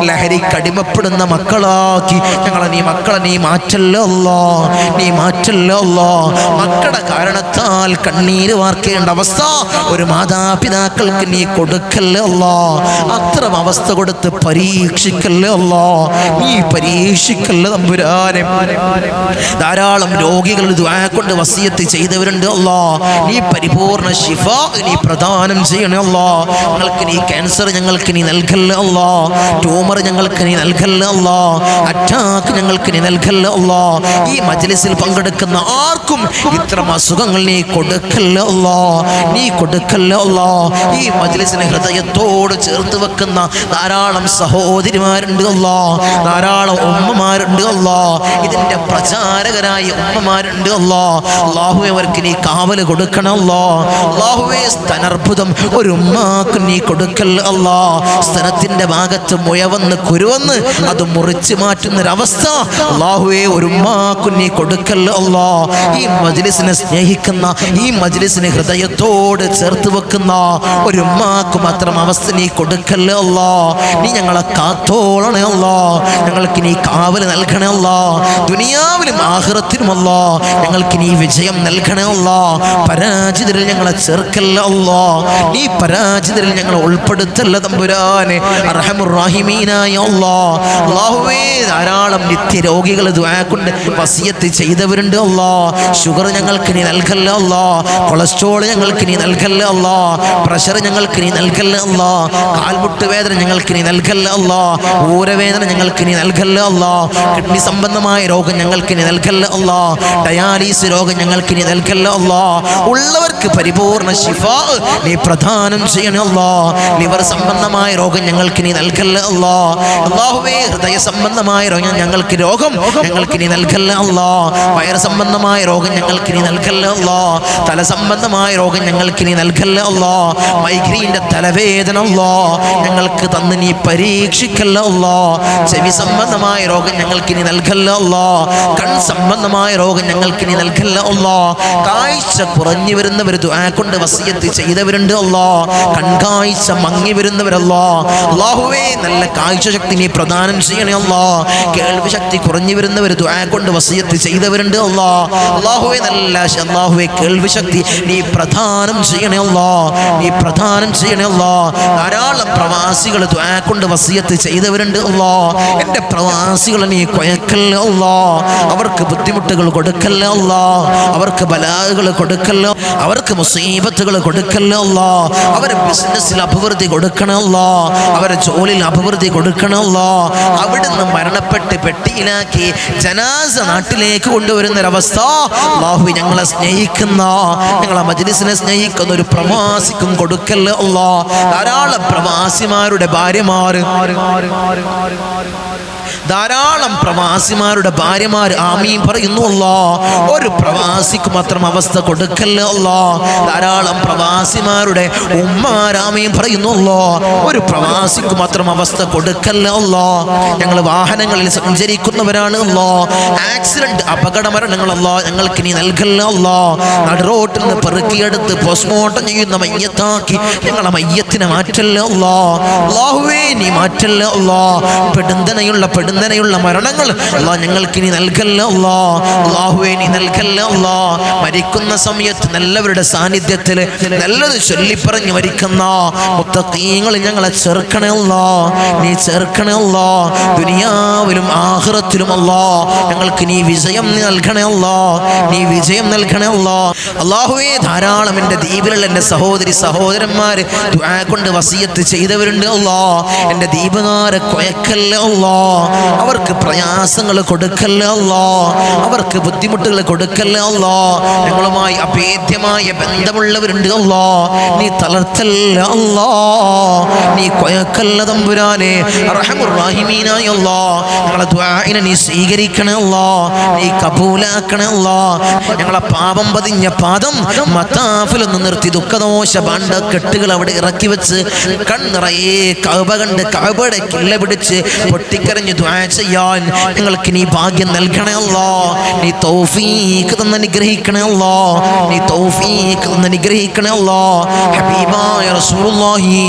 S1: ലഹരിക്കടിമപ്പെടുന്ന മക്കളാക്കി ഞങ്ങളെ മക്കളെ നീ മാറ്റല്ലോ അല്ലാ. നീ മാറ്റല്ലോ അല്ലാ. മക്കളുടെ കാരണത്താൽ കണ്ണീര് വാർക്കേണ്ട അവസ്ഥ ഒരു മാതാപിതാക്കൾക്ക് നീ കൊടുക്കല്ലേ അല്ലാ. അത്തരം അവസ്ഥ കൊടുത്ത് പരീക്ഷിക്കല്ലേ അല്ലാ. നീ പരീക്ഷിക്കല്ലേ തമ്പുരാനെ. ധാരാളം രോഗികൾ ദുആ കൊണ്ട് വസിയത്ത് ചെയ്തവരുണ്ട് അല്ലാ. നീ പരിപൂർണ ശിഫ നീ പ്രദാനം ചെയ്യണേ അല്ലാ. ഞങ്ങൾക്ക് നീ ക്യാൻസർ ഞങ്ങൾക്ക് നീ നൽകല്ലേ അല്ലാ. ട്യൂമർ ഞങ്ങൾക്ക് നീ നൽകല്ലേ അല്ലാ. അറ്റാക്ക് ഞങ്ങൾക്ക് നീ നൽകല്ലേ അല്ലാ. ഈ മജ്‌ലിസിൽ പങ്കെടുക്കുന്ന ആർക്കും ഇത്തരം അസുഖങ്ങൾ നീ കൊടുക്കല്ലേ അല്ലാ. നീ കൊടുക്കല്ലേ അല്ലാ. ഈ മജ്‌ലിസിനെ ഹൃദയത്തോട് ചേർത്ത് വെക്കുന്ന ധാരാളം സഹോദരിമാരുണ്ട് അല്ലാ. ധാരാളം ഉമ്മമാരുണ്ട് അല്ലാ. ഇതിന്റെ പ്രചാരകരായ ഉമ്മമാരുണ്ട് അല്ലാ. അല്ലാഹുവേ, അവർക്ക് നീ കാവല് കൊടുക്കണം അല്ലാ. അല്ലാഹുവേ, സ്തനർബുദം ഒരു ഉമ്മാക്ക് നീ കൊടുക്കല്ലേ അല്ലാ. സ്തനത്തിന്റെ ഭാഗത്ത് മുഴവന്ന് കുരുവന്ന് അത് മുറിച്ച് മാറ്റുന്നൊരവസ്ഥ അല്ലാഹുവേ ഒരു ഉമ്മാക്ക് നീ കൊടുക്കല്ലേ അല്ലാ. ഈ മജ്‌ലിസിനെ സ്നേഹിക്കുന്ന, ഈ മജ്‌ലിസിനെ ഹൃദയത്തോട് ചേർത്ത് വെക്കുന്ന ഒരു ഉമ്മാക്ക് മാത്രം അവസ്ഥ നീ കൊടുക്കല്ലേ അല്ലാ. നീ ഞങ്ങളെ കാത്തോളണേ അല്ലാ. ഞങ്ങൾക്ക് നീ കാവല് നൽകണേ അല്ലാ. ദുനിയാവിലും ആഖിറത്തിലും അല്ലാ ഞങ്ങൾക്ക് നീ വിജയം നൽകണേ അല്ലാ. പരാജിതരിൽ ഞങ്ങളെ ചേർക്കല്ല അല്ലാ. നീ പരാജിതരിൽ ഞങ്ങളെ ഉൾപ്പെടുത്തല്ല തമ്പുരാനെ. അർഹമുർ റഹീമീനായ അല്ലാ. അല്ലാഹുവേ, ധാരാളം നിത്യരോഗികൾ ദുആ കൊണ്ട് വസിയത്ത് ചെയ്തവരുണ്ട് അല്ലാ. ഷുഗർ ഞങ്ങൾക്ക് നീ നൽകല്ല അല്ലാ. കൊളസ്ട്രോൾ ഞങ്ങൾക്ക് നീ നൽകല്ല അല്ലാ. പ്രഷർ ഞങ്ങൾക്ക് നീ നൽകല്ല അല്ലാ. കാൽമുട്ട് വേദന ഞങ്ങൾക്ക് നീ നൽകല്ല അല്ലാ. ഊരവേദന ഞങ്ങൾക്ക് നീ നൽകല്ല അല്ലാ. കിഡ്നി സംബന്ധമായ രോഗം ഞങ്ങൾക്ക് നീ നൽകല്ല അല്ലാ. ഡയാലിസിസ് രോഗം ഞങ്ങൾക്ക് നീ നൽകല്ല അല്ലാ. ഉള്ളവർക്ക് പരിപൂർണ ശിഫാ നീ പ്രദാനം ചെയ്യണേ അല്ലാ. ലിവർ സംബന്ധമായ രോഗം ഞങ്ങൾക്ക് നീ നൽകല്ല അല്ലാ. അല്ലാഹുവേ, ഹൃദയ സംബന്ധമായ രോഗം ഞങ്ങൾക്ക് നീ നൽകല്ല അല്ലാ. വയറ് സംബന്ധമായ രോഗം ഞങ്ങൾക്ക് നീ നൽകല്ല അല്ലാ. തല സംബന്ധമായ രോഗം ഞങ്ങൾക്ക് നീ നൽകല്ല അല്ലാ. മൈഗ്രെയിന്റെ തലവേദന അല്ലാ ഞങ്ങൾക്ക് തന്ന് നീ പരീക്ഷിക്കല്ല അല്ലാ. ചെവി സംബന്ധമായ രോഗം ഞങ്ങൾക്ക് നീ നൽകല്ല അല്ലാ. കൺ സംബന്ധമായ രോഗം ഞങ്ങൾക്ക് നീ നൽകല്ല അല്ലാ. കാഴ്ച കുറഞ്ഞു വരുന്നവർ ദുആ കൊണ്ട് വസിയത്ത് ചെയ്തവരുണ്ട് അല്ലാ. കൺകാഴ്ച മങ്ങി വരുന്നവരല്ലാ. അല്ലാഹുവേ, നല്ല കാഴ്ച ശക്തി നീ പ്രദാനം ചെയ്യണേ അല്ലാ. കേൾവി ശക്തി കുറഞ്ഞു വരുന്നവർ ദുആ കൊണ്ട് വസിയത്ത് ചെയ്തവരുണ്ട് അല്ലാ. അല്ലാഹുവേ, അല്ലാഹുവേ, കേൾവി ശക്തി നീ പ്രദാനം ചെയ്യണേ അല്ലാ. നീ പ്രദാനം ചെയ്യണേ അല്ലാ. ധാരാളം പ്രവാസികൾ ദുആ കൊണ്ട് വസിയത്ത് ചെയ്തവരുണ്ട് അല്ലാ. എൻ്റെ പ്രവാസികളെ നീ കൊയക്കല്ല അല്ലാ. അവർക്ക് ബുദ്ധിമുട്ടുകൾ കൊടുക്കല്ല അല്ലാ. അവർക്ക് ബലാകൾ കൊടുക്കല്ല, അവർക്ക് മുസീബത്തുകൾ കൊടുക്കല്ല അല്ലാ. അവരെ ബിസിനസ്സിൽ അഭിവൃദ്ധി കൊടുക്കണം അല്ലാ. അവരെ ജോലിയിൽ അഭിവൃദ്ധി കൊടുക്കണം അല്ലാ. അവിടുന്ന് മരണപ്പെട്ട് പെട്ടിയിലായി പൂർത്തിയാക്കി ജനാസ നാട്ടിലേക്ക് കൊണ്ടുവരുന്നൊരവസ്ഥ അല്ലാഹു ഞങ്ങളെ സ്നേഹിക്കുന്ന, ഞങ്ങളെ മജ്ലിസിനെ സ്നേഹിക്കുന്ന ഒരു പ്രവാസിക്കും കൊടുക്കല്ലേ അല്ലാഹ്. ധാരാളം പ്രവാസിമാരുടെ ഭാര്യമാർ, ധാരാളം പ്രവാസിമാരുടെ ഭാര്യമാർ ആമീൻ പറയുന്നു അല്ലാഹ്. ഒരു പ്രവാസിക്ക് മാത്രം അവസ്ഥ കൊടുക്കല്ലേ അല്ലാഹ്. ധാരാളം പ്രവാസിമാരുടെ ഉമ്മാർ ആമീൻ പറയുന്നു അല്ലാഹ്. ഒരു പ്രവാസിക്ക് മാത്രം അവസ്ഥ കൊടുക്കല്ലേ അല്ലാഹ്. ഞങ്ങൾ വാഹനങ്ങളിൽ സഞ്ചരിക്കുന്നവരാണ് അല്ലാഹ്. ആക്സിഡന്റ് അപകട മരണങ്ങൾ അല്ലാഹ് ഞങ്ങൾക്ക് നീ നൽകല്ലേ അല്ലാഹ്. നടുറോട്ടിൽ നിന്ന് പെറുക്കിയെടുത്ത് പോസ്റ്റ്മോർട്ടം ചെയ്യുന്ന മയ്യത്താക്കി ഞങ്ങളെ മയ്യത്തിനെ മാറ്റല്ലേ അല്ലാഹ്. അല്ലാഹുവേ നീ മാറ്റല്ലേ അല്ലാഹ്. പെടുന്നനെയുള്ള മരണങ്ങൾ അല്ലാഹ് ഞങ്ങൾക്ക് നീ നൽകല്ലേ അല്ലാഹ്. അല്ലാഹുവേ നീ നൽകല്ലേ അല്ലാഹ്. മരിക്കുന്ന സമയത്ത് നല്ലവരുടെ സാന്നിധ്യത്തിൽ നല്ലത് ചൊല്ലിപ്പറഞ്ഞ് മരിക്കുന്ന മുത്തഖീങ്ങൾ ഞങ്ങളെ ചേർക്കണേ അല്ലാഹ്. നീ ചേർക്കണേ അല്ലാഹ്. ദുനിയാവിലും ആഖിറത്തിലും അല്ലാഹ് ഞങ്ങൾക്ക് നീ വിജയം നൽകണേ അല്ലാഹ്. നീ വിജയം നൽകണേ അല്ലാഹ്. അല്ലാഹുവേ ധാരാളം എൻ്റെ ദ്വീപിലുള്ള എൻ്റെ സഹോദരന്മാർ ദുആ കൊണ്ട് വസിയത്ത് ചെയ്തവരുണ്ട് അല്ലാഹ്. എൻ്റെ ദ്വീപുകാരെ കൊയക്കല്ലേ അല്ലാഹ്. അവർക്ക് പ്രയാസങ്ങൾ കൊടുക്കല്ലേ അല്ലാഹ്. അവർക്ക് ബുദ്ധിമുട്ടുകൾ കൊടുക്കല്ലേ അല്ലാഹ്. ഞങ്ങളുമായി അഭേദ്യമായ ബന്ധമുള്ളവരുണ്ട് അല്ലാഹ്. നീ തളർത്തല്ലേ അല്ലാഹ്. നീ കൊയക്കല്ല തമ്പുരാനെ. അർഹമുർ റഹീമീനായ അല്ലാഹ് ഞങ്ങളെ ദുആഇനെ നീ സ്വീകരിക്കണേ അല്ലാഹ്. നീ കബൂലാക്കണേ അല്ലാഹ്. ഞങ്ങളെ പാപം പതിഞ്ഞ പാദം മത്താഫിലൊന്ന് നിർത്തി ദുഃഖദോഷ ഭാണ്ഡ കെട്ടുകൾ അവിടെ ഇറക്കി വെച്ച് കണ്ണിറയെ കഅബ കണ്ട് കഅബയുടെ കില്ല പിടിച്ച് പൊട്ടിക്കരഞ്ഞ് ദുആ ചെയ്യാൻ ഞങ്ങൾക്ക് നീ ഭാഗ്യം നൽകണേ അല്ലാഹ്. നീ തൗഫീഖ് തന്ന് അനുഗ്രഹിക്കണേ അല്ലാഹ്. നീ തൗഫീഖ് തന്ന് അനുഗ്രഹിക്കണേ അല്ലാഹ്. ഹബീബായ റസൂലുള്ളാഹി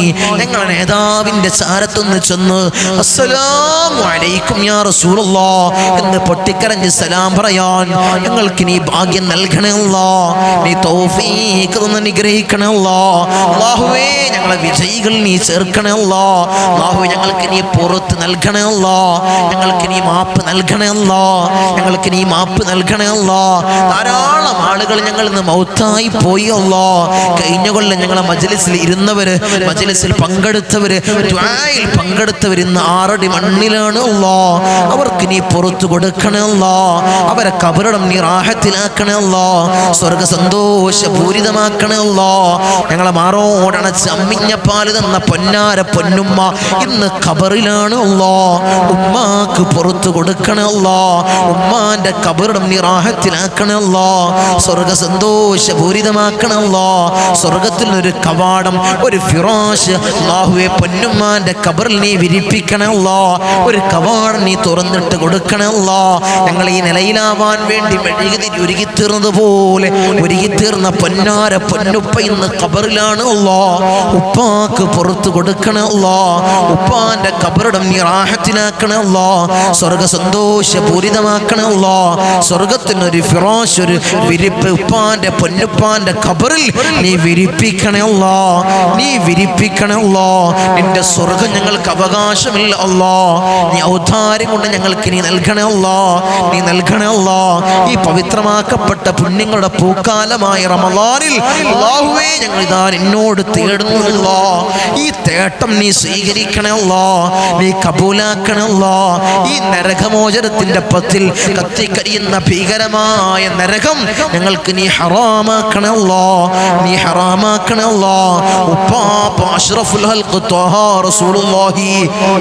S1: ഞങ്ങളുടെ നേതാവിന്റെ ചാരത്തൊന്ന് ചെന്ന് അസ്സലാമു അലൈക്കും യാ റസൂലുള്ളാഹ് എന്ന് പൊട്ടിക്കരഞ്ഞ് സലാം പറയാൻ ഞങ്ങൾക്ക് നീ ഭാഗ്യം നൽകണേ അല്ലാഹ്. നീ തൗഫീഖ് തന്ന് അനുഗ്രഹിക്കണേ അല്ലാഹ്. അല്ലാഹുവേ ഞങ്ങളെ വിജയികൾ നീ ചേർക്കണേ അല്ലാഹ്. അല്ലാഹുവേ ഞങ്ങൾക്ക് നീ പുറത്ത് നൽകണേ അല്ലാഹ്. ഞങ്ങൾക്ക് നീ മാപ്പ് നൽകണേ അല്ലാഹ്. ഞങ്ങൾക്ക് നീ മാപ്പ് നൽകണേ അല്ലാഹ്. ധാരാളം ആളുകൾ ഞങ്ങളിൽ നിന്ന് മൗത്തായി പോയി അല്ലാഹ്. കഴിഞ്ഞ കൊല്ലം ഞങ്ങളെ മജ്ലിസിൽ ഇരുന്നവര്, മജ്ലിസിൽ പങ്കെടുത്തവര്, ദുആയിൽ പങ്കെടുത്തവർ ഇന്ന് 6 അടി മണ്ണിലാണ് അല്ലാഹ്. അവർക്ക് നീ പുറത്തു കൊടുക്കണേ അല്ലാഹ്. അവരെ ഖബറിടം നീ റാഹത്തിലാക്കണേ അല്ലാഹ്. സ്വർഗ സന്തോഷപൂരിതമാക്കണേ അല്ലാഹ്. ഞങ്ങളെ മാറോടണച്ച് അമ്മിഞ്ഞ പാല് തന്ന പൊന്നാര പൊന്നുമ്മ ഇന്ന് ഖബറിലാണ് അല്ലാഹ്. ഉമ്മാക്ക് പുറത്തു കൊടുക്കണേ അല്ലാഹ്. ഉമ്മാന്റെ ഖബറിടം നീ റാഹത്തിലാക്കണേ അല്ലാഹ്. സ്വർഗ സന്തോഷപൂരിതമാക്കണേ അല്ലാഹ്. സ്വർഗത്തിൽ ഒരു കവാടം, ഒരു ഫിറാഷ് അല്ലാഹുവേ പൊന്നുമ്മാന്റെ ഖബറിൽ നീ വിരിപ്പിക്കണേ അല്ലാഹ്. ഒരു കവാടം നീ തുറന്നിട്ട് കൊടുക്കണേ അല്ലാഹ്. ഞങ്ങൾ ഈ നിലയിലാവാൻ വേണ്ടി മെഴുകുതിരി ഒരുക്കിത്തീർന്നതുപോലെ ഒരുക്കിത്തീർന്ന പൊന്നാര പൊന്നുപ്പ ഇന്ന് ഖബറിലാണ് അല്ലാഹ്. ഉപ്പാക്ക് പുറത്തു കൊടുക്കണേ അല്ലാഹ്. ഉപ്പാന്റെ ഖബറിടം നീ റാഹത്തിലാക്കണേ അല്ലാഹ്. സ്വർഗ സന്തോഷപൂരിതമാക്കണേ അല്ലാഹ്. സ്വർഗത്തിനൊരു ഫിറാഷ്, ഒരു വിരിപ്പ് ഉപ്പാന്റെ പൊന്നുപ്പാന്റെ ഖബറിൽ നീ വിരിപ്പിക്കണേ അല്ലാഹ്. നീ വിരിപ്പിക്കണേ അല്ലാഹ്. നിന്റെ സ്വർഗം ഞങ്ങൾക്ക് അവകാശമില്ല അല്ലാഹ്. നീ ഔദാര്യം കൊണ്ട് ഞങ്ങൾക്ക് നീ നൽകണേ അല്ലാഹ്. നീ നൽകണേ അല്ലാഹ്. ഈ പവിത്രമാക്കപ്പെട്ട പുണ്യങ്ങളുടെ പൂക്കാലമായ റമളാനിൽ അല്ലാഹുവേ ഞങ്ങൾ ഇതാ നിന്നോട് തേടുന്നു അല്ലാഹ്. ഈ തേട്ടം നീ സ്വീകരിക്കണേ അല്ലാഹ്. നീ കബൂലാക്കണേ അല്ലാഹ്. ഈ നരകമോചനത്തിന്റെ പത്തിൽ കത്തിക്കരിയുന്ന ഭീകരമായ നരകം ഞങ്ങൾക്ക് നീ ഹറാമാക്കണേ അല്ലാഹ്. നീ ഹറാമാക്കണേ അല്ലാഹ്. ഉപ്പാപ്പ അഷ്റഫുൽ ഖൽഖ് ത്വഹ റസൂലുള്ളാഹി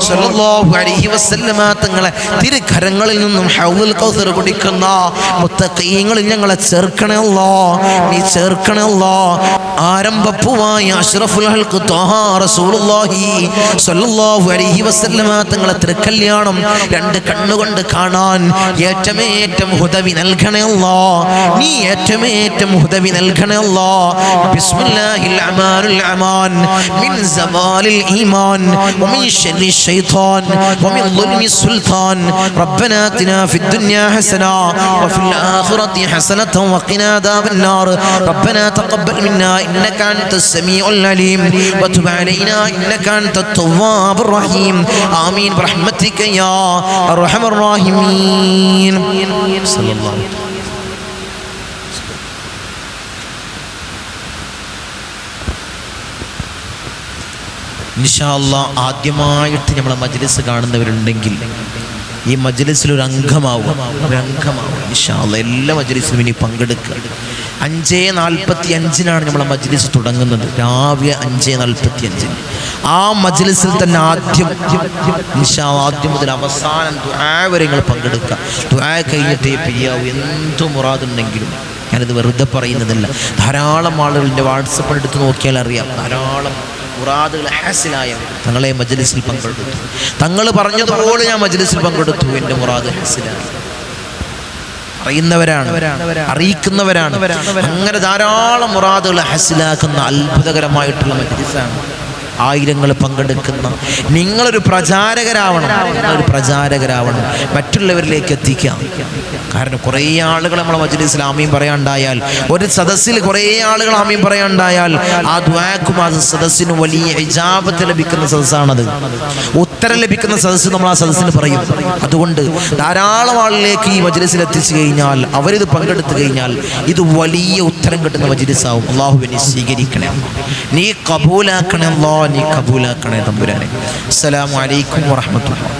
S1: സ്വല്ലല്ലാഹു അലൈഹി വസല്ലമ തങ്ങളെ തിരുകരങ്ങളിൽ നിന്നും ഹൗദുൽ കൗസർ കുടിക്കുന്ന മുത്തഖീങ്ങളിൽ ഞങ്ങളെ ചേർക്കണേ അല്ലാഹ്. നീ ചേർക്കണേ അല്ലാഹ്. ആരംഭപ്പൂവായ അഷ്റഫുൽ ഖൽഖ് ത്വഹ റസൂലുള്ളാഹി സ്വല്ലല്ലാഹു അലൈഹി വസല്ലമ തങ്ങളെ തിരുക്കല്യാണം 2 കണ്ണുകൊണ്ട് കാണാൻ ഏറ്റമേറ്റം ഹുദവി നൽകണേ അല്ലാഹ്. നീ ഏറ്റമേറ്റം ഹുദവി നൽകണേ അല്ലാഹ്. ബിസ്മില്ലാഹിൽ അമാനുൽ അമാൻ മിൻ സവാലിൽ ഈമാൻ വമിൻ ശർരി ശൈത്താൻ വമിൻ ദുൽമി സുൽത്താൻ റബ്ബനാ ആതിനാ ഫിദ് ദുനിയാ ഹസന വഫിൽ ആഖിറതി ഹസനത വഖിനാ അദാബൻ നാർ റബ്ബനാ തഖബ്ബൽ മിന്നാ ഇന്നക അൻതസ് സമീഉൽ അലീം വതുബ് അലൈനാ ഇന്നക അൻതത് തവ്വാബുർ റഹീം ആമീൻ ബിറഹ്മതിക യാ അർഹമർ റഹീമീൻ. സല്ലല്ലാഹു ഇൻഷാ അല്ലാഹ് ആദ്യമായിട്ട് നമ്മളെ മജ്ലിസ് കാണുന്നവരുണ്ടെങ്കിൽ ഈ മജ്ലിസിൽ ഒരു അംഗമാവും ഇൻഷാ അല്ലാഹ്. എല്ലാ മജ്ലിസിലും ഇനി പങ്കെടുക്കുക. 5:45 നമ്മളെ മജ്ലിസ് തുടങ്ങുന്നത്, രാവിലെ 5:45. ആ മജ്ലിസിൽ തന്നെ ആദ്യം ഇൻഷാ അല്ലാഹ് ആദ്യം മുതൽ അവസാനം ദുആ വരെ നിങ്ങൾ പങ്കെടുക്കുക. ദുആ കഴിഞ്ഞിട്ടേ പിരിയാവൂ. എന്ത് മുറാദുണ്ടെങ്കിലും. ഞാനിത് വെറുതെ പറയുന്നതല്ല. ധാരാളം ആളുകളുടെ വാട്സപ്പ് എടുത്ത് നോക്കിയാൽ അറിയാം, ധാരാളം മുറാദുകൾ ഹാസിലായവർ തങ്ങളെ മജ്ലിസിൽ പങ്കെടുത്തു. തങ്ങൾ പറഞ്ഞതുപോലെ ഞാൻ മജ്ലിസിൽ പങ്കെടുത്തു, എൻ്റെ മുറാദ് ഹാസിലായി. അറിയുന്നവരാണ്, അറിയിക്കുന്നവരാണ്. അങ്ങനെ ധാരാളം മുറാദുകൾ ഹാസിലാക്കുന്ന അത്ഭുതകരമായിട്ടുള്ള മജ്ലിസാണ്. ആയിരങ്ങൾ പങ്കെടുക്കുന്ന നിങ്ങളൊരു പ്രചാരകരാവണം. മറ്റുള്ളവരിലേക്ക് എത്തിക്കാം. കാരണം കുറേ ആളുകൾ നമ്മളെ മജ്ലിസിൽ ആമീൻ പറയാണ്ടായാൽ, ഒരു സദസ്സിൽ കുറേ ആളുകൾ ആമീൻ പറയാണ്ടായാൽ ആ ദുആക്കും ആ സദസ്സിന് വലിയ ഇജാബത്ത് ലഭിക്കുന്ന സദസ്സാണത്. ഉത്തരം ലഭിക്കുന്ന സദസ്സ് നമ്മൾ ആ സദസ്സിന് പറയും. അതുകൊണ്ട് ധാരാളം ആളിലേക്ക് ഈ മജ്ലിസിൽ എത്തിച്ചു കഴിഞ്ഞാൽ, അവരിത് പങ്കെടുത്തു കഴിഞ്ഞാൽ ഇത് വലിയ ഉത്തരം കിട്ടുന്ന മജ്ലിസാവും. അല്ലാഹുവേ സ്വീകരിക്കണേ, നീ കബൂലാക്കണേ, നീ കബൂലാക്കണേ തമ്പുരാനെ. അസ്സലാമു അലൈക്കും വറഹ്മത്തുള്ളാഹി.